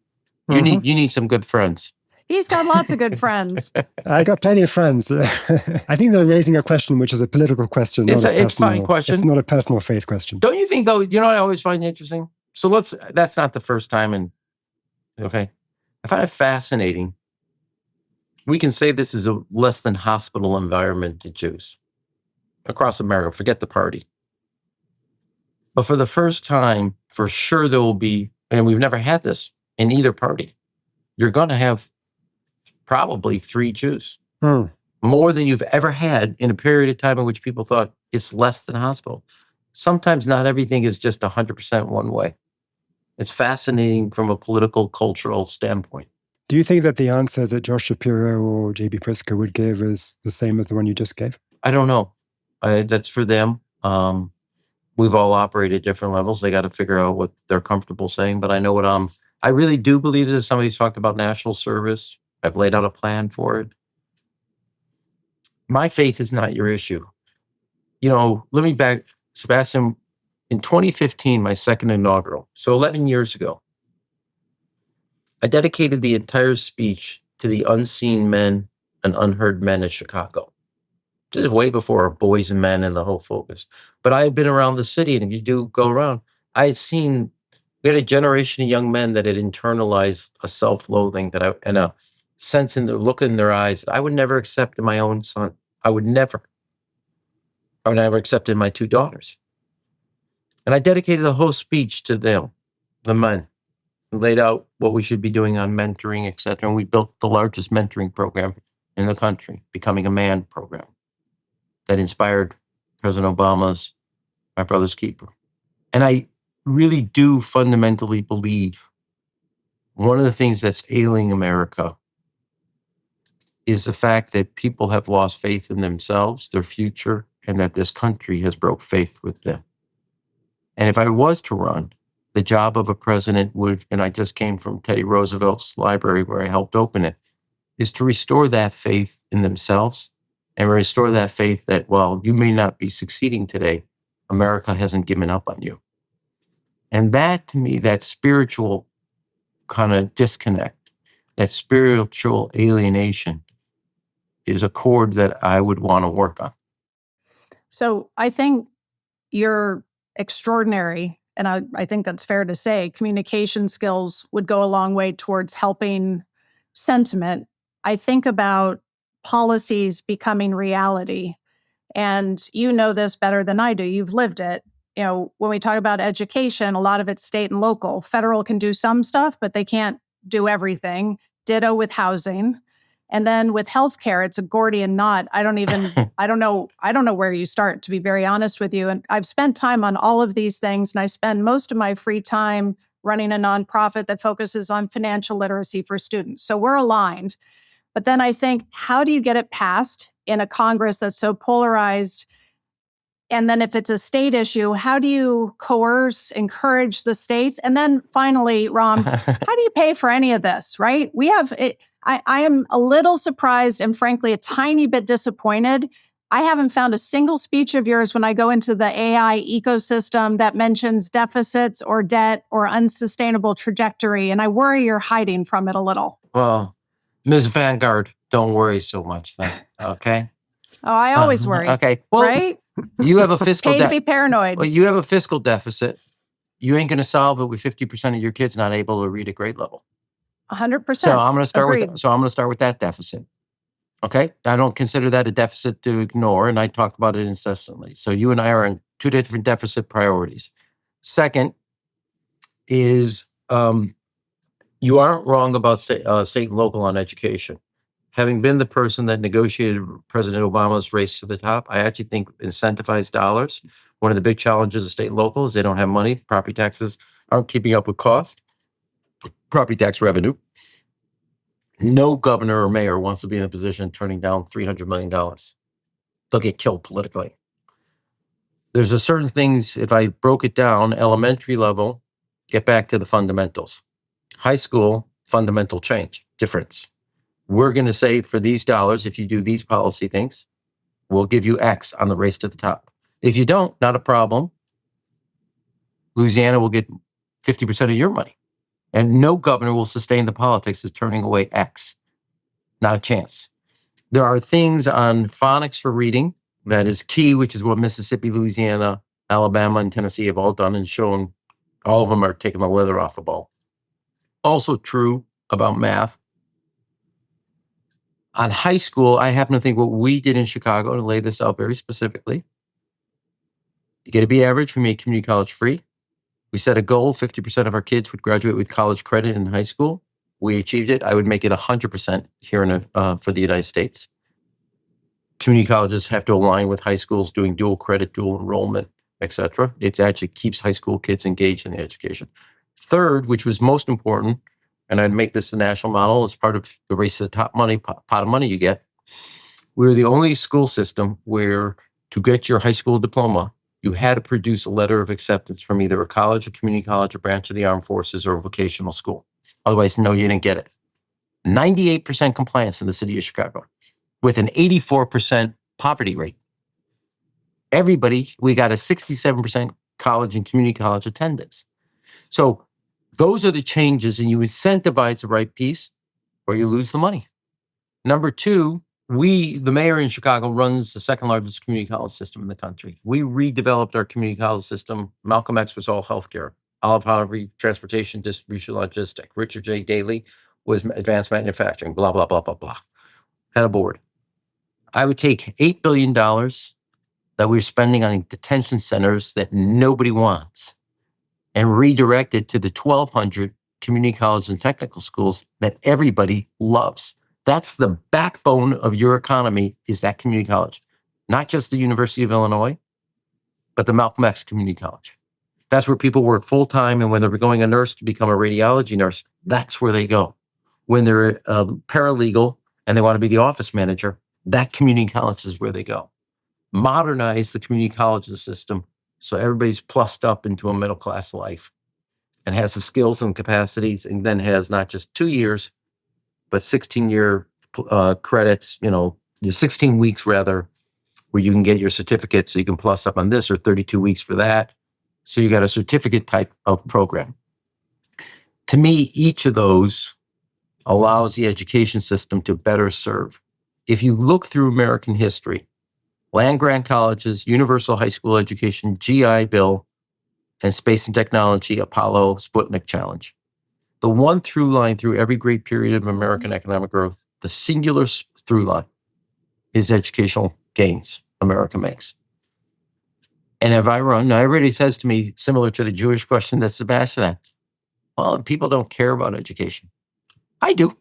you need some good friends. He's got lots of good friends. I got plenty of friends. I think they're raising a question which is a political question. It's a fine question. It's not a personal faith question. Don't you think, though, you know what I always find interesting? So that's not the first time. Okay. I find it fascinating. We can say this is a less than hospital environment to Jews across America. Forget the party. But for the first time, for sure there will be, and we've never had this in either party, you're going to have probably 3 Jews. More than you've ever had in a period of time in which people thought it's less than hospital. Sometimes not everything is just 100% one way. It's fascinating from a political, cultural standpoint. Do you think that the answer that Josh Shapiro or J.B. Pritzker would give is the same as the one you just gave? I don't know. That's for them. We've all operated at different levels. They got to figure out what they're comfortable saying. But I know what I really do believe that somebody's talked about national service. I've laid out a plan for it. My faith is not your issue. Let me back, Sebastian, in 2015, my second inaugural, so 11 years ago, I dedicated the entire speech to the unseen men and unheard men of Chicago. This is way before Boys and Men and the whole focus. But I had been around the city, and if you do go around, I had seen, we had a generation of young men that had internalized a self-loathing and a sense in the look in their eyes that I would never accept in my own son. I would never accept in my 2 daughters. And I dedicated the whole speech to them, the men, and laid out what we should be doing on mentoring, et cetera. And we built the largest mentoring program in the country, Becoming a Man program, that inspired President Obama's My Brother's Keeper. And I really do fundamentally believe one of the things that's ailing America is the fact that people have lost faith in themselves, their future, and that this country has broke faith with them. And if I was to run, the job of a president would, and I just came from Teddy Roosevelt's library where I helped open it, is to restore that faith in themselves and restore that faith that while you may not be succeeding today, America hasn't given up on you. And that, to me, that spiritual kind of disconnect, that spiritual alienation is a chord that I would want to work on. So I think you're extraordinary, and I think that's fair to say. Communication skills would go a long way towards helping sentiment. I think about policies becoming reality, and you know this better than I do. You've lived it. When we talk about education, a lot of it's state and local. Federal can do some stuff, but they can't do everything. Ditto with housing. And then with healthcare, it's a Gordian knot. I don't know where you start, to be very honest with you. And I've spent time on all of these things, and I spend most of my free time running a nonprofit that focuses on financial literacy for students. So we're aligned. But then I think, how do you get it passed in a Congress that's so polarized? And then if it's a state issue, how do you coerce, encourage the states? And then finally, Rahm, how do you pay for any of this, right? We have, I am a little surprised and frankly, a tiny bit disappointed. I haven't found a single speech of yours when I go into the AI ecosystem that mentions deficits or debt or unsustainable trajectory. And I worry you're hiding from it a little. Well, Ms. Vanguard, don't worry so much then, okay? Oh, I always worry. Okay, well, right? You have a fiscal Pay to be paranoid. Well, you have a fiscal deficit. You ain't going to solve it with 50% of your kids not able to read at grade level. 100%. So I'm going to start with that deficit. Okay, I don't consider that a deficit to ignore, and I talk about it incessantly. So you and I are on two different deficit priorities. Second is you aren't wrong about state and local on education. Having been the person that negotiated President Obama's race to the top, I actually think incentivized dollars. One of the big challenges of state and local is they don't have money. Property taxes aren't keeping up with cost. Property tax revenue. No governor or mayor wants to be in a position turning down $300 million. They'll get killed politically. There's a certain things, if I broke it down, elementary level, get back to the fundamentals. High school, fundamental change, difference. We're going to say for these dollars, if you do these policy things, we'll give you X on the race to the top. If you don't, not a problem. Louisiana will get 50% of your money. And no governor will sustain the politics of turning away X. Not a chance. There are things on phonics for reading that is key, which is what Mississippi, Louisiana, Alabama, and Tennessee have all done and shown all of them are taking the leather off the ball. Also true about math. On high school, I happen to think what we did in Chicago, to lay this out very specifically, you get to be average, we made community college free. We set a goal, 50% of our kids would graduate with college credit in high school. We achieved it. I would make it 100% here for the United States. Community colleges have to align with high schools doing dual credit, dual enrollment, et cetera. It actually keeps high school kids engaged in the education. Third, which was most important, and I'd make this the national model as part of the race to the top money, pot of money you get. We're the only school system where to get your high school diploma, you had to produce a letter of acceptance from either a college, a community college, a branch of the armed forces, or a vocational school. Otherwise, no, you didn't get it. 98% compliance in the city of Chicago with an 84% poverty rate. Everybody, we got a 67% college and community college attendance. So those are the changes, and you incentivize the right piece or you lose the money. Number two, the mayor in Chicago runs the second largest community college system in the country. We redeveloped our community college system. Malcolm X was all healthcare. Olive Harvey, transportation, distribution, logistics. Richard J. Daley was advanced manufacturing, blah, blah, blah, blah, blah. Had a board. I would take $8 billion that we're spending on detention centers that nobody wants and redirect it to the 1,200 community colleges and technical schools that everybody loves. That's the backbone of your economy, is that community college. Not just the University of Illinois, but the Malcolm X Community College. That's where people work full-time, and when they're becoming a nurse to become a radiology nurse, that's where they go. When they're a paralegal and they want to be the office manager, that community college is where they go. Modernize the community college system so everybody's plussed up into a middle-class life and has the skills and capacities, and then has not just 2 years, but 16-year credits, 16 weeks rather, where you can get your certificate so you can plus up on this, or 32 weeks for that. So you got a certificate type of program. To me, each of those allows the education system to better serve. If you look through American history, land-grant colleges, universal high school education, GI Bill, and space and technology, Apollo, Sputnik challenge. The one through line through every great period of American economic growth, the singular through line, is educational gains America makes. And if I run, now everybody says to me, similar to the Jewish question that Sebastian asked, well, people don't care about education. I do.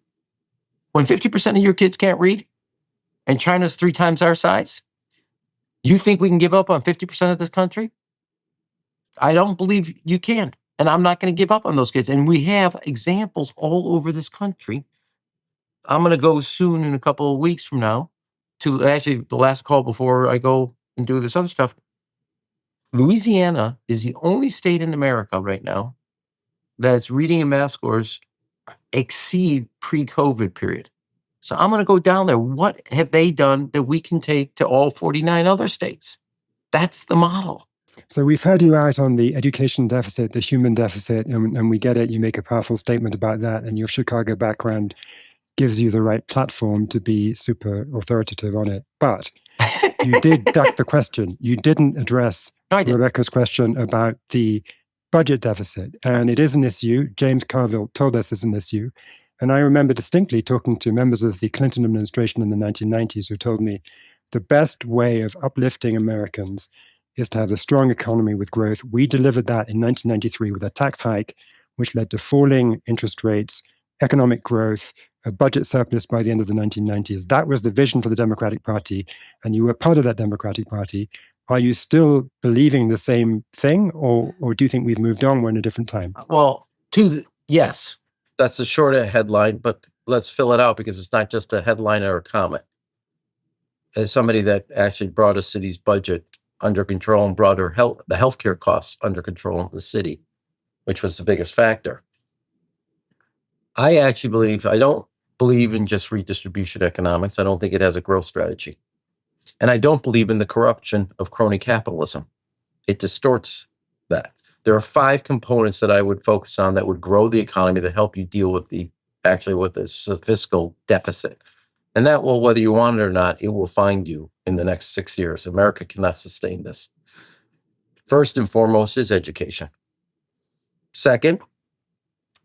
When 50% of your kids can't read and China's 3 times our size, you think we can give up on 50% of this country? I don't believe you can. And I'm not going to give up on those kids. And we have examples all over this country. I'm going to go soon in a couple of weeks from now to actually the last call before I go and do this other stuff. Louisiana is the only state in America right now that's reading and math scores exceed pre-COVID period. So I'm going to go down there. What have they done that we can take to all 49 other states? That's the model. So we've heard you out on the education deficit, the human deficit, and we get it. You make a powerful statement about that, and your Chicago background gives you the right platform to be super authoritative on it. But you did duck the question. You didn't address Rebecca's question about the budget deficit. And it is an issue. James Carville told us it's an issue. And I remember distinctly talking to members of the Clinton administration in the 1990s who told me the best way of uplifting Americans is to have a strong economy with growth. We delivered that in 1993 with a tax hike, which led to falling interest rates, economic growth, a budget surplus by the end of the 1990s. That was the vision for the Democratic Party, and you were part of that Democratic Party. Are you still believing the same thing, or do you think we've moved on? We're in a different time? Well, yes, that's a short headline, but let's fill it out because it's not just a headline or a comment. As somebody that actually brought a city's budget under control and brought the healthcare costs under control in the city, which was the biggest factor. I don't believe in just redistribution economics. I don't think it has a growth strategy. And I don't believe in the corruption of crony capitalism. It distorts that. There are 5 components that I would focus on that would grow the economy that help you deal with the fiscal deficit. And that will, whether you want it or not, it will find you in the next 6 years. America cannot sustain this. First and foremost is education. Second,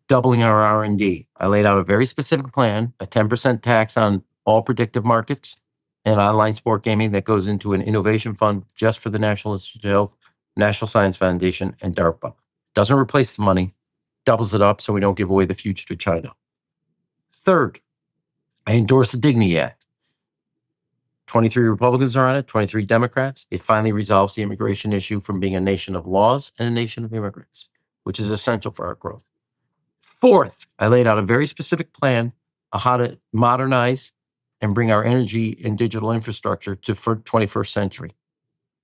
doubling our R&D. I laid out a very specific plan, a 10% tax on all predictive markets and online sport gaming that goes into an innovation fund just for the National Institute of Health, National Science Foundation, and DARPA. Doesn't replace the money, doubles it up so we don't give away the future to China. Third, I endorse the Dignity Act. 23 Republicans are on it, 23 Democrats. It finally resolves the immigration issue from being a nation of laws and a nation of immigrants, which is essential for our growth. Fourth, I laid out a very specific plan on how to modernize and bring our energy and digital infrastructure to 21st century.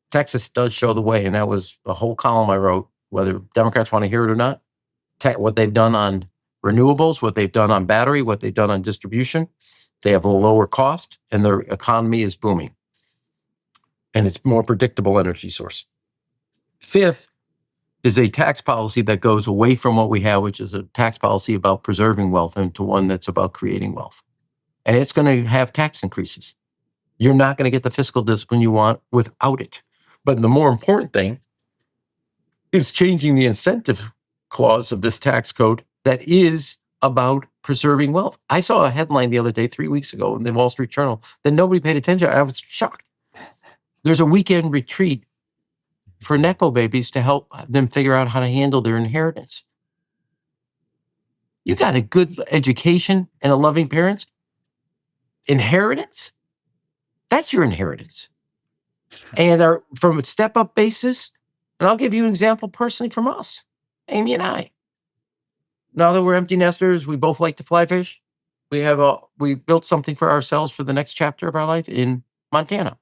Texas does show the way, and that was a whole column I wrote, whether Democrats want to hear it or not. What they've done on renewables, what they've done on battery, what they've done on distribution. They have a lower cost, and their economy is booming. And it's more predictable energy source. Fifth is a tax policy that goes away from what we have, which is a tax policy about preserving wealth, into one that's about creating wealth. And it's going to have tax increases. You're not going to get the fiscal discipline you want without it. But the more important thing is changing the incentive clause of this tax code that is about preserving wealth. I saw a headline the other day, 3 weeks ago, in the Wall Street Journal that nobody paid attention. I was shocked. There's a weekend retreat for Nepo babies to help them figure out how to handle their inheritance. You got a good education and a loving parents. Inheritance? That's your inheritance. And from a step-up basis, and I'll give you an example personally from us, Amy and I. Now that we're empty nesters, we both like to fly fish. We built something for ourselves for the next chapter of our life in Montana.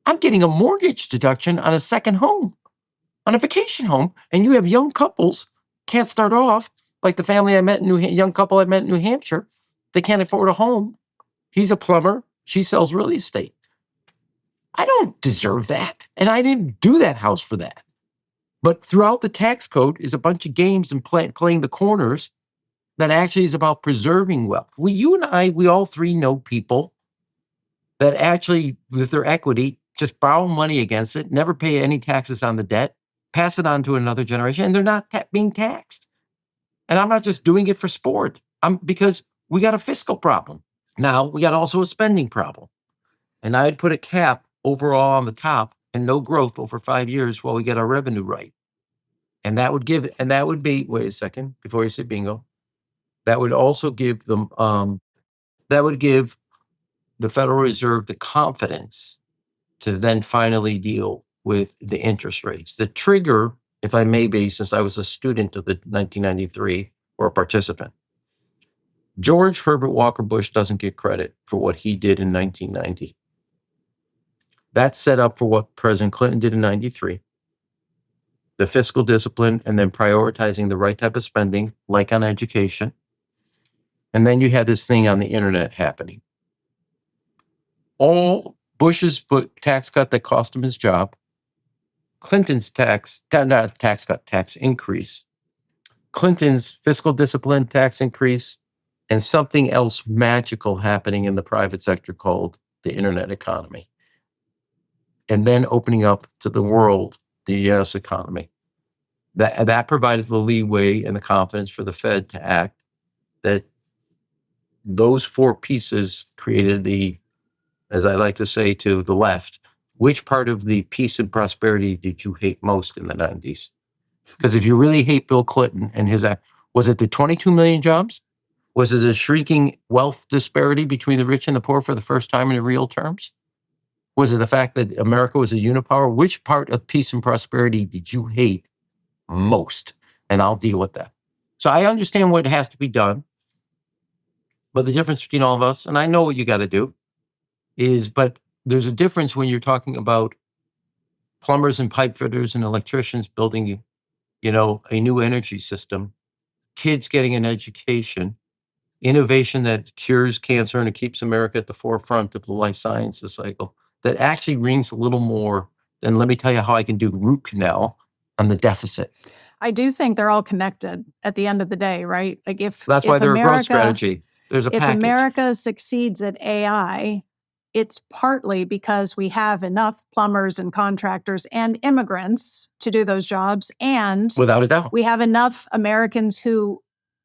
I'm getting a mortgage deduction on a second home, on a vacation home, and you have young couples can't start off like the family young couple I met in New Hampshire. They can't afford a home. He's a plumber. She sells real estate. I don't deserve that, and I didn't do that house for that. But throughout the tax code is a bunch of games and playing the corners that actually is about preserving wealth. You and I, we all three know people that actually, with their equity, just borrow money against it, never pay any taxes on the debt, pass it on to another generation, and they're not being taxed. And I'm not just doing it for sport. Because we got a fiscal problem. Now, we got also a spending problem. And I'd put a cap overall on the top and no growth over 5 years while we get our revenue right. And that would be, wait a second, before you say bingo, that would also give them, that would give the Federal Reserve the confidence to then finally deal with the interest rates. The trigger if I may be, since I was a student of the 1993 or a participant. George Herbert Walker Bush doesn't get credit for what he did in 1990. That's set up for what President Clinton did in 93. The fiscal discipline and then prioritizing the right type of spending, like on education. And then you had this thing on the internet happening. All Bush's tax cut that cost him his job, Clinton's tax increase, Clinton's fiscal discipline tax increase, and something else magical happening in the private sector called the internet economy. And then opening up to the world, the US economy. That provided the leeway and the confidence for the Fed to act. That those four pieces created the, as I like to say to the left, which part of the peace and prosperity did you hate most in the 90s? Because if you really hate Bill Clinton and his act, was it the 22 million jobs? Was it a shrinking wealth disparity between the rich and the poor for the first time in real terms? Was it the fact that America was a unipower? Which part of peace and prosperity did you hate most? And I'll deal with that. So I understand what has to be done. But the difference between all of us, and I know what you got to do, is, but there's a difference when you're talking about plumbers and pipe fitters and electricians building, a new energy system, kids getting an education, innovation that cures cancer and it keeps America at the forefront of the life sciences cycle. That actually rings a little more than let me tell you how I can do root canal on the deficit. I do think they're all connected at the end of the day, right? Like that's why they're a growth strategy. There's a package. If America succeeds at AI, it's partly because we have enough plumbers and contractors and immigrants to do those jobs. And without a doubt, we have enough Americans who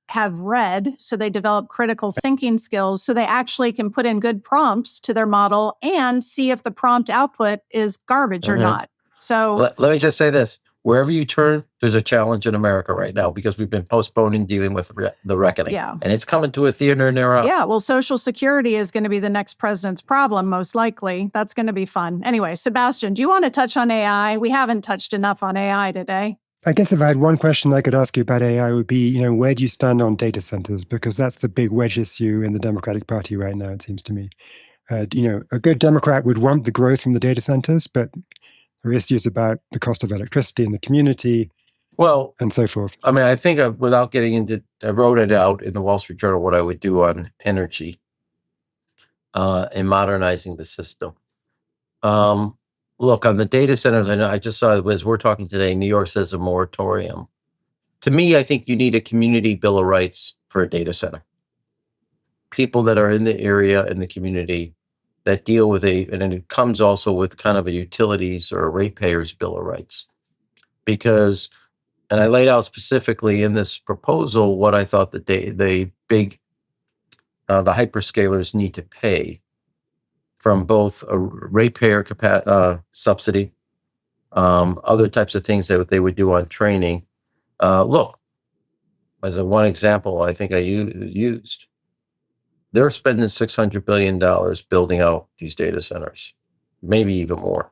have read, so they develop critical thinking skills, so they actually can put in good prompts to their model and see if the prompt output is garbage or not. So let me just say this. Wherever you turn, there's a challenge in America right now because we've been postponing dealing with the reckoning. Yeah. And it's coming to a theater near us. Yeah, well, Social Security is going to be the next president's problem, most likely. That's going to be fun. Anyway, Sebastian, do you want to touch on AI? We haven't touched enough on AI today. I guess if I had one question I could ask you about AI would be, where do you stand on data centers? Because that's the big wedge issue in the Democratic Party right now, it seems to me. A good Democrat would want the growth from the data centers, but there are issues about the cost of electricity in the community, and so forth. I mean, I think without getting into, I wrote it out in the Wall Street Journal what I would do on energy and modernizing the system. Look, on the data centers, I just saw, as we're talking today, New York says a moratorium. To me, I think you need a community bill of rights for a data center. People that are in the area, in the community, that deal with and it comes also with kind of a utilities or a ratepayers bill of rights. Because, and I laid out specifically in this proposal what I thought that the hyperscalers need to pay from both a ratepayer subsidy, other types of things that they would do on training. Look, as one example, I think I used, they're spending $600 billion building out these data centers, maybe even more,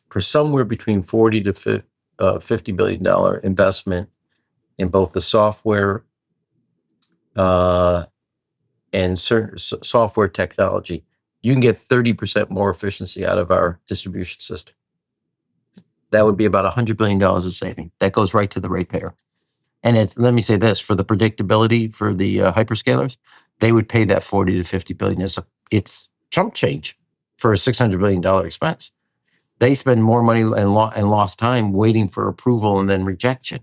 for somewhere between $40 to $50 billion investment in both the software and certain software technology. You can get 30% more efficiency out of our distribution system. That would be about $100 billion of saving. That goes right to the ratepayer. And let me say this, for the predictability for the hyperscalers, they would pay that 40 to 50 billion. It's chump change for a $600 billion expense. They spend more money and lost time waiting for approval and then rejection.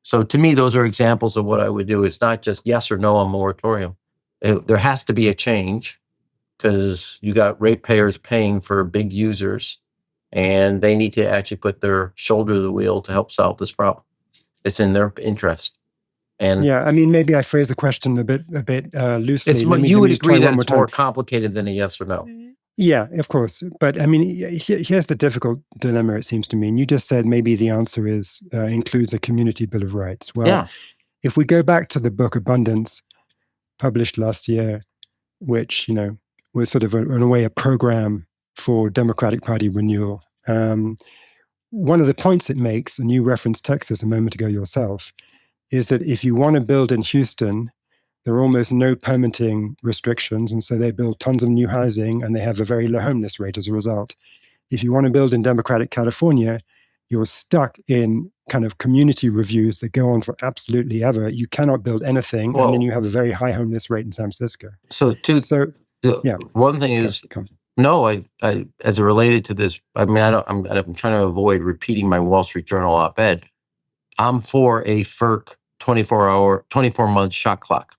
So to me, those are examples of what I would do. It's not just yes or no on moratorium. There has to be a change because you got ratepayers paying for big users and they need to actually put their shoulder to the wheel to help solve this problem. It's in their interest. And yeah, I mean, maybe I phrased the question a bit loosely. You would agree that it's more complicated than a yes or no. Yeah, of course. But I mean, here's the difficult dilemma, it seems to me. And you just said maybe the answer includes a community bill of rights. Well, if we go back to the book Abundance, published last year, which, was sort of in a way a program for Democratic Party renewal, one of the points it makes, and you referenced Texas a moment ago yourself, is that if you want to build in Houston, there are almost no permitting restrictions, and so they build tons of new housing, and they have a very low homeless rate as a result. If you want to build in Democratic California, you're stuck in kind of community reviews that go on for absolutely ever. You cannot build anything, and then you have a very high homeless rate in San Francisco. One thing is, no, I as it related to this, I mean, I'm trying to avoid repeating my Wall Street Journal op-ed. I'm for a FERC 24-month shot clock.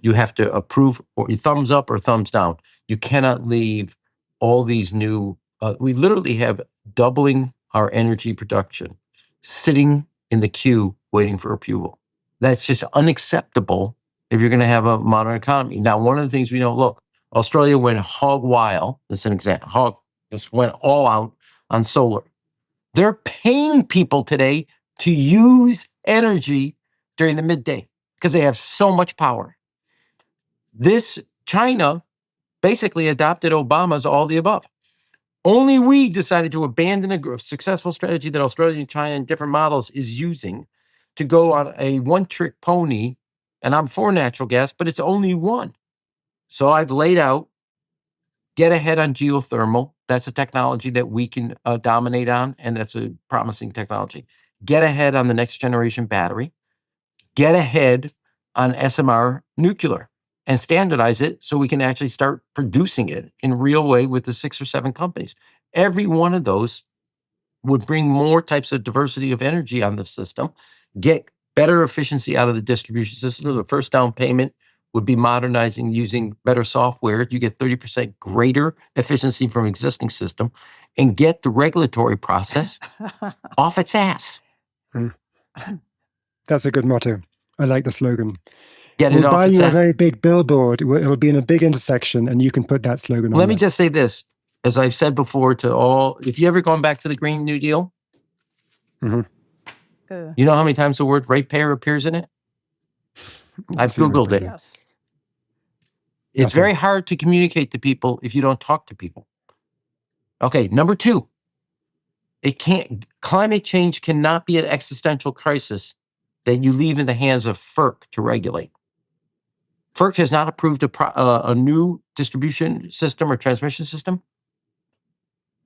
You have to approve or thumbs up or thumbs down. You cannot leave all these new, we literally have doubling our energy production sitting in the queue waiting for approval. That's just unacceptable if you're going to have a modern economy. Now, one of the things we know, look, Australia went hog wild. That's an example. Just went all out on solar. They're paying people today to use energy during the midday because they have so much power. China basically adopted Obama's all the above. Only we decided to abandon a successful strategy that Australia and China in different models is using to go on a one-trick pony. And I'm for natural gas, but it's only one. So I've laid out, get ahead on geothermal. That's a technology that we can dominate on, and that's a promising technology. Get ahead on the next generation battery. Get ahead on SMR nuclear and standardize it so we can actually start producing it in a real way with the 6 or 7 companies. Every one of those would bring more types of diversity of energy on the system, get better efficiency out of the distribution system. The first down payment would be modernizing using better software. You get 30% greater efficiency from existing system and get the regulatory process off its ass. That's a good motto. I like the slogan. We'll buy you a very big billboard. It'll be in a big intersection, and you can put that slogan on. Let me just say this. As I've said before to all, if you ever gone back to the Green New Deal, you know how many times the word ratepayer appears in it? I've Googled it. Yes. It's very hard to communicate to people if you don't talk to people. Okay, number 2, climate change cannot be an existential crisis that you leave in the hands of FERC to regulate. FERC has not approved a new distribution system or transmission system.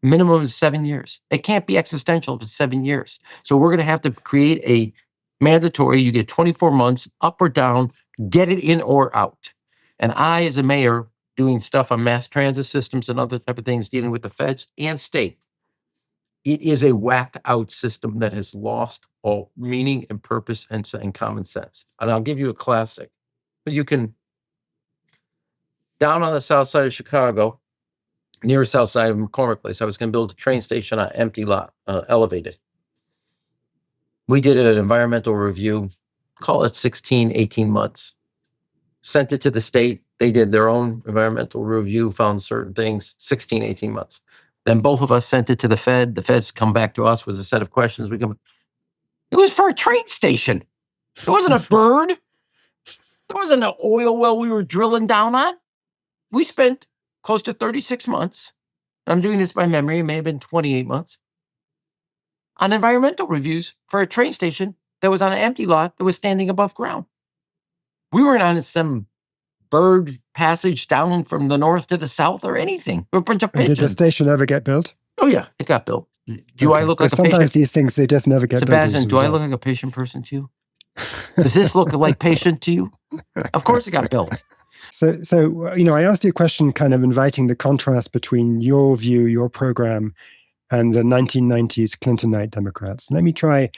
Minimum is 7 years. It can't be existential if it's 7 years. So we're going to have to create a mandatory, you get 24 months, up or down, get it in or out. And I, as a mayor, doing stuff on mass transit systems and other type of things, dealing with the feds and state, it is a whacked out system that has lost all meaning and purpose and common sense. And I'll give you a classic. But you can, down on the south side of Chicago, near south side of McCormick Place, I was going to build a train station on an empty lot, elevated. We did an environmental review, call it 16, 18 months. Sent it to the state. They did their own environmental review, found certain things, 16, 18 months. Then both of us sent it to the Fed. The Feds come back to us with a set of questions. It was for a train station. It wasn't a bird. There wasn't an oil well we were drilling down on. We spent close to 36 months. I'm doing this by memory. It may have been 28 months. On environmental reviews for a train station that was on an empty lot that was standing above ground. We weren't on some bird passage down from the north to the south or anything. We're a bunch of pigeons. Did the station ever get built? Oh, yeah, it got built. Do I look like a patient? Sometimes these things, they just never get built. Sebastian, do I look like a patient person to you? Does this look like patient to you? Of course it got built. So I asked you a question kind of inviting the contrast between your view, your program, and the 1990s Clintonite Democrats. Let me try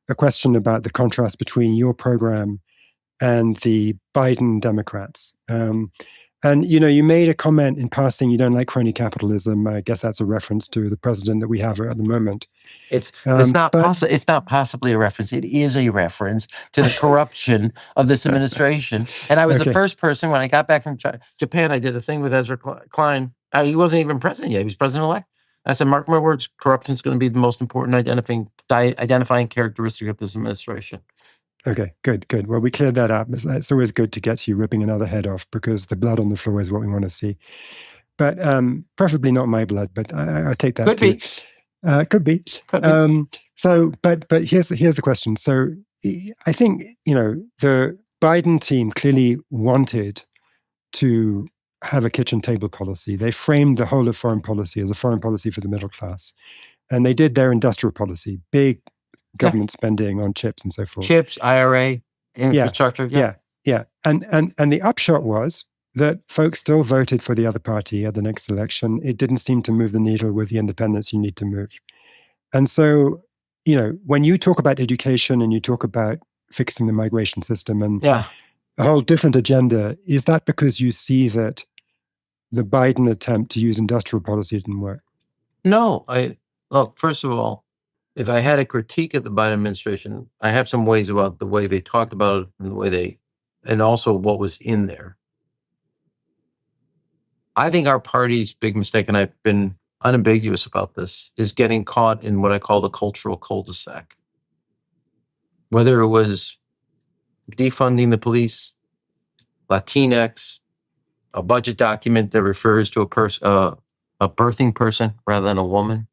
a question about the contrast between your program and the Biden Democrats. And, you made a comment in passing, you don't like crony capitalism. I guess that's a reference to the president that we have at the moment. It's not possibly a reference. It is a reference to the corruption of this administration. And I was the first person, when I got back from Japan, I did a thing with Ezra Klein. He wasn't even president yet. He was president-elect. I said, mark my words, corruption is going to be the most important identifying characteristic of this administration. Okay, good. Well, we cleared that up. It's always good to get you ripping another head off because the blood on the floor is what we want to see. But preferably not my blood, but I take that Could too. be. Could be. Could be. But here's the question. So I think, the Biden team clearly wanted to have a kitchen table policy. They framed the whole of foreign policy as a foreign policy for the middle class. And they did their industrial policy, big government spending on chips and so forth. Chips, IRA, infrastructure. Yeah. And the upshot was that folks still voted for the other party at the next election. It didn't seem to move the needle with the independents you need to move. And so, when you talk about education and you talk about fixing the migration system and a whole different agenda, is that because you see that the Biden attempt to use industrial policy didn't work? No. Look, first of all, if I had a critique of the Biden administration, I have some ways about the way they talked about it and the way and also what was in there. I think our party's big mistake, and I've been unambiguous about this, is getting caught in what I call the cultural cul-de-sac. Whether it was defunding the police, Latinx, a budget document that refers to a birthing person rather than a woman.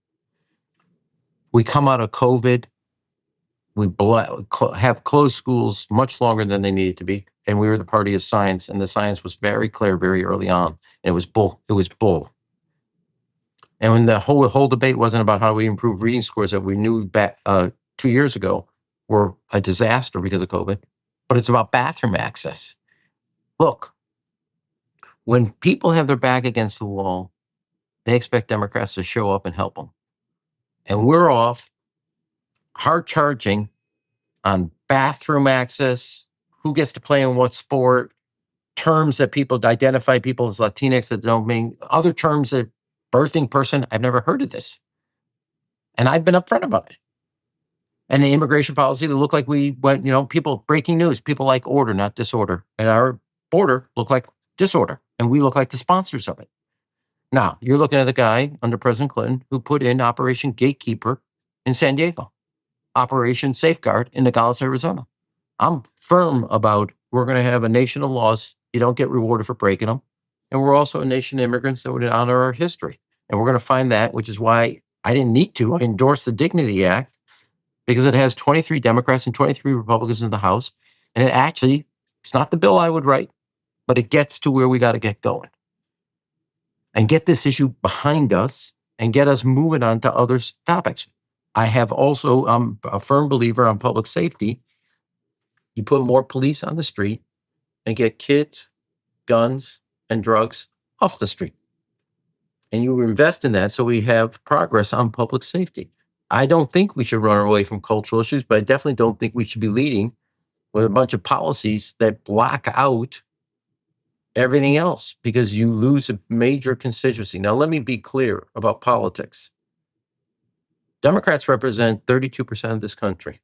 We come out of COVID, we have closed schools much longer than they needed to be, and we were the party of science, and the science was very clear very early on, and it was bull. And when the whole debate wasn't about how we improve reading scores that we knew back 2 years ago were a disaster because of COVID, but it's about bathroom access. Look, when people have their back against the wall, they expect Democrats to show up and help them. And we're off hard charging on bathroom access, who gets to play in what sport, terms that people identify people as Latinx that don't mean other terms that birthing person. I've never heard of this. And I've been upfront about it. And the immigration policy that looked like we went, people breaking news, people like order, not disorder. And our border looked like disorder. And we look like the sponsors of it. Now, you're looking at the guy under President Clinton who put in Operation Gatekeeper in San Diego, Operation Safeguard in Nogales, Arizona. I'm firm about we're going to have a nation of laws. You don't get rewarded for breaking them. And we're also a nation of immigrants that would honor our history. And we're going to find that, which is why I didn't need to. I endorsed the Dignity Act because it has 23 Democrats and 23 Republicans in the House. And it's not the bill I would write, but it gets to where we got to get going. And get this issue behind us and get us moving on to other topics. I'm a firm believer on public safety. You put more police on the street and get kids, guns, and drugs off the street. And you invest in that so we have progress on public safety. I don't think we should run away from cultural issues, but I definitely don't think we should be leading with a bunch of policies that block out everything else because you lose a major constituency. Now, let me be clear about politics. Democrats represent 32% of this country.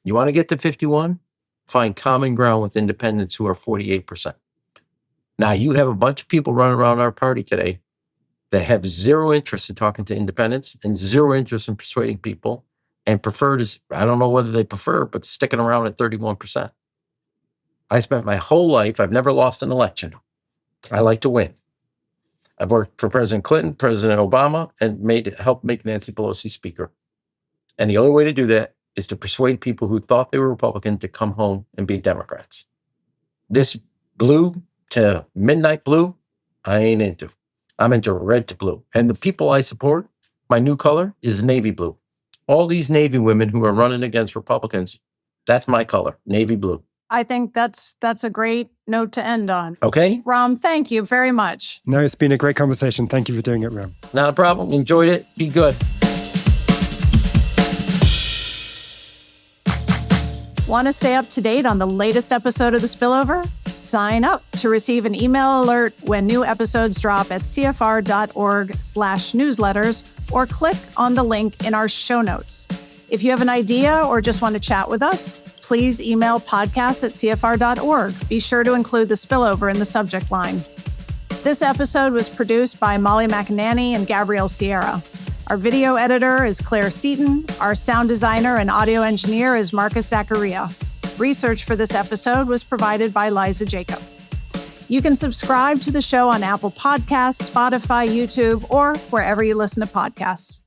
You want to get to 51? Find common ground with independents who are 48%. Now, you have a bunch of people running around our party today that have zero interest in talking to independents and zero interest in persuading people and I don't know whether they prefer, but sticking around at 31%. I spent my whole life, I've never lost an election. I like to win. I've worked for President Clinton, President Obama, and helped make Nancy Pelosi speaker. And the only way to do that is to persuade people who thought they were Republican to come home and be Democrats. This blue to midnight blue, I ain't into. I'm into red to blue. And the people I support, my new color is navy blue. All these Navy women who are running against Republicans, that's my color, navy blue. I think that's a great note to end on. Okay. Rahm, thank you very much. No, it's been a great conversation. Thank you for doing it, Rahm. Not a problem. Enjoyed it. Be good. Want to stay up to date on the latest episode of The Spillover? Sign up to receive an email alert when new episodes drop at cfr.org/newsletters or click on the link in our show notes. If you have an idea or just want to chat with us, please email podcast@cfr.org. Be sure to include The Spillover in the subject line. This episode was produced by Molly McInerney and Gabrielle Sierra. Our video editor is Claire Seaton. Our sound designer and audio engineer is Marcus Zachariah. Research for this episode was provided by Liza Jacob. You can subscribe to the show on Apple Podcasts, Spotify, YouTube, or wherever you listen to podcasts.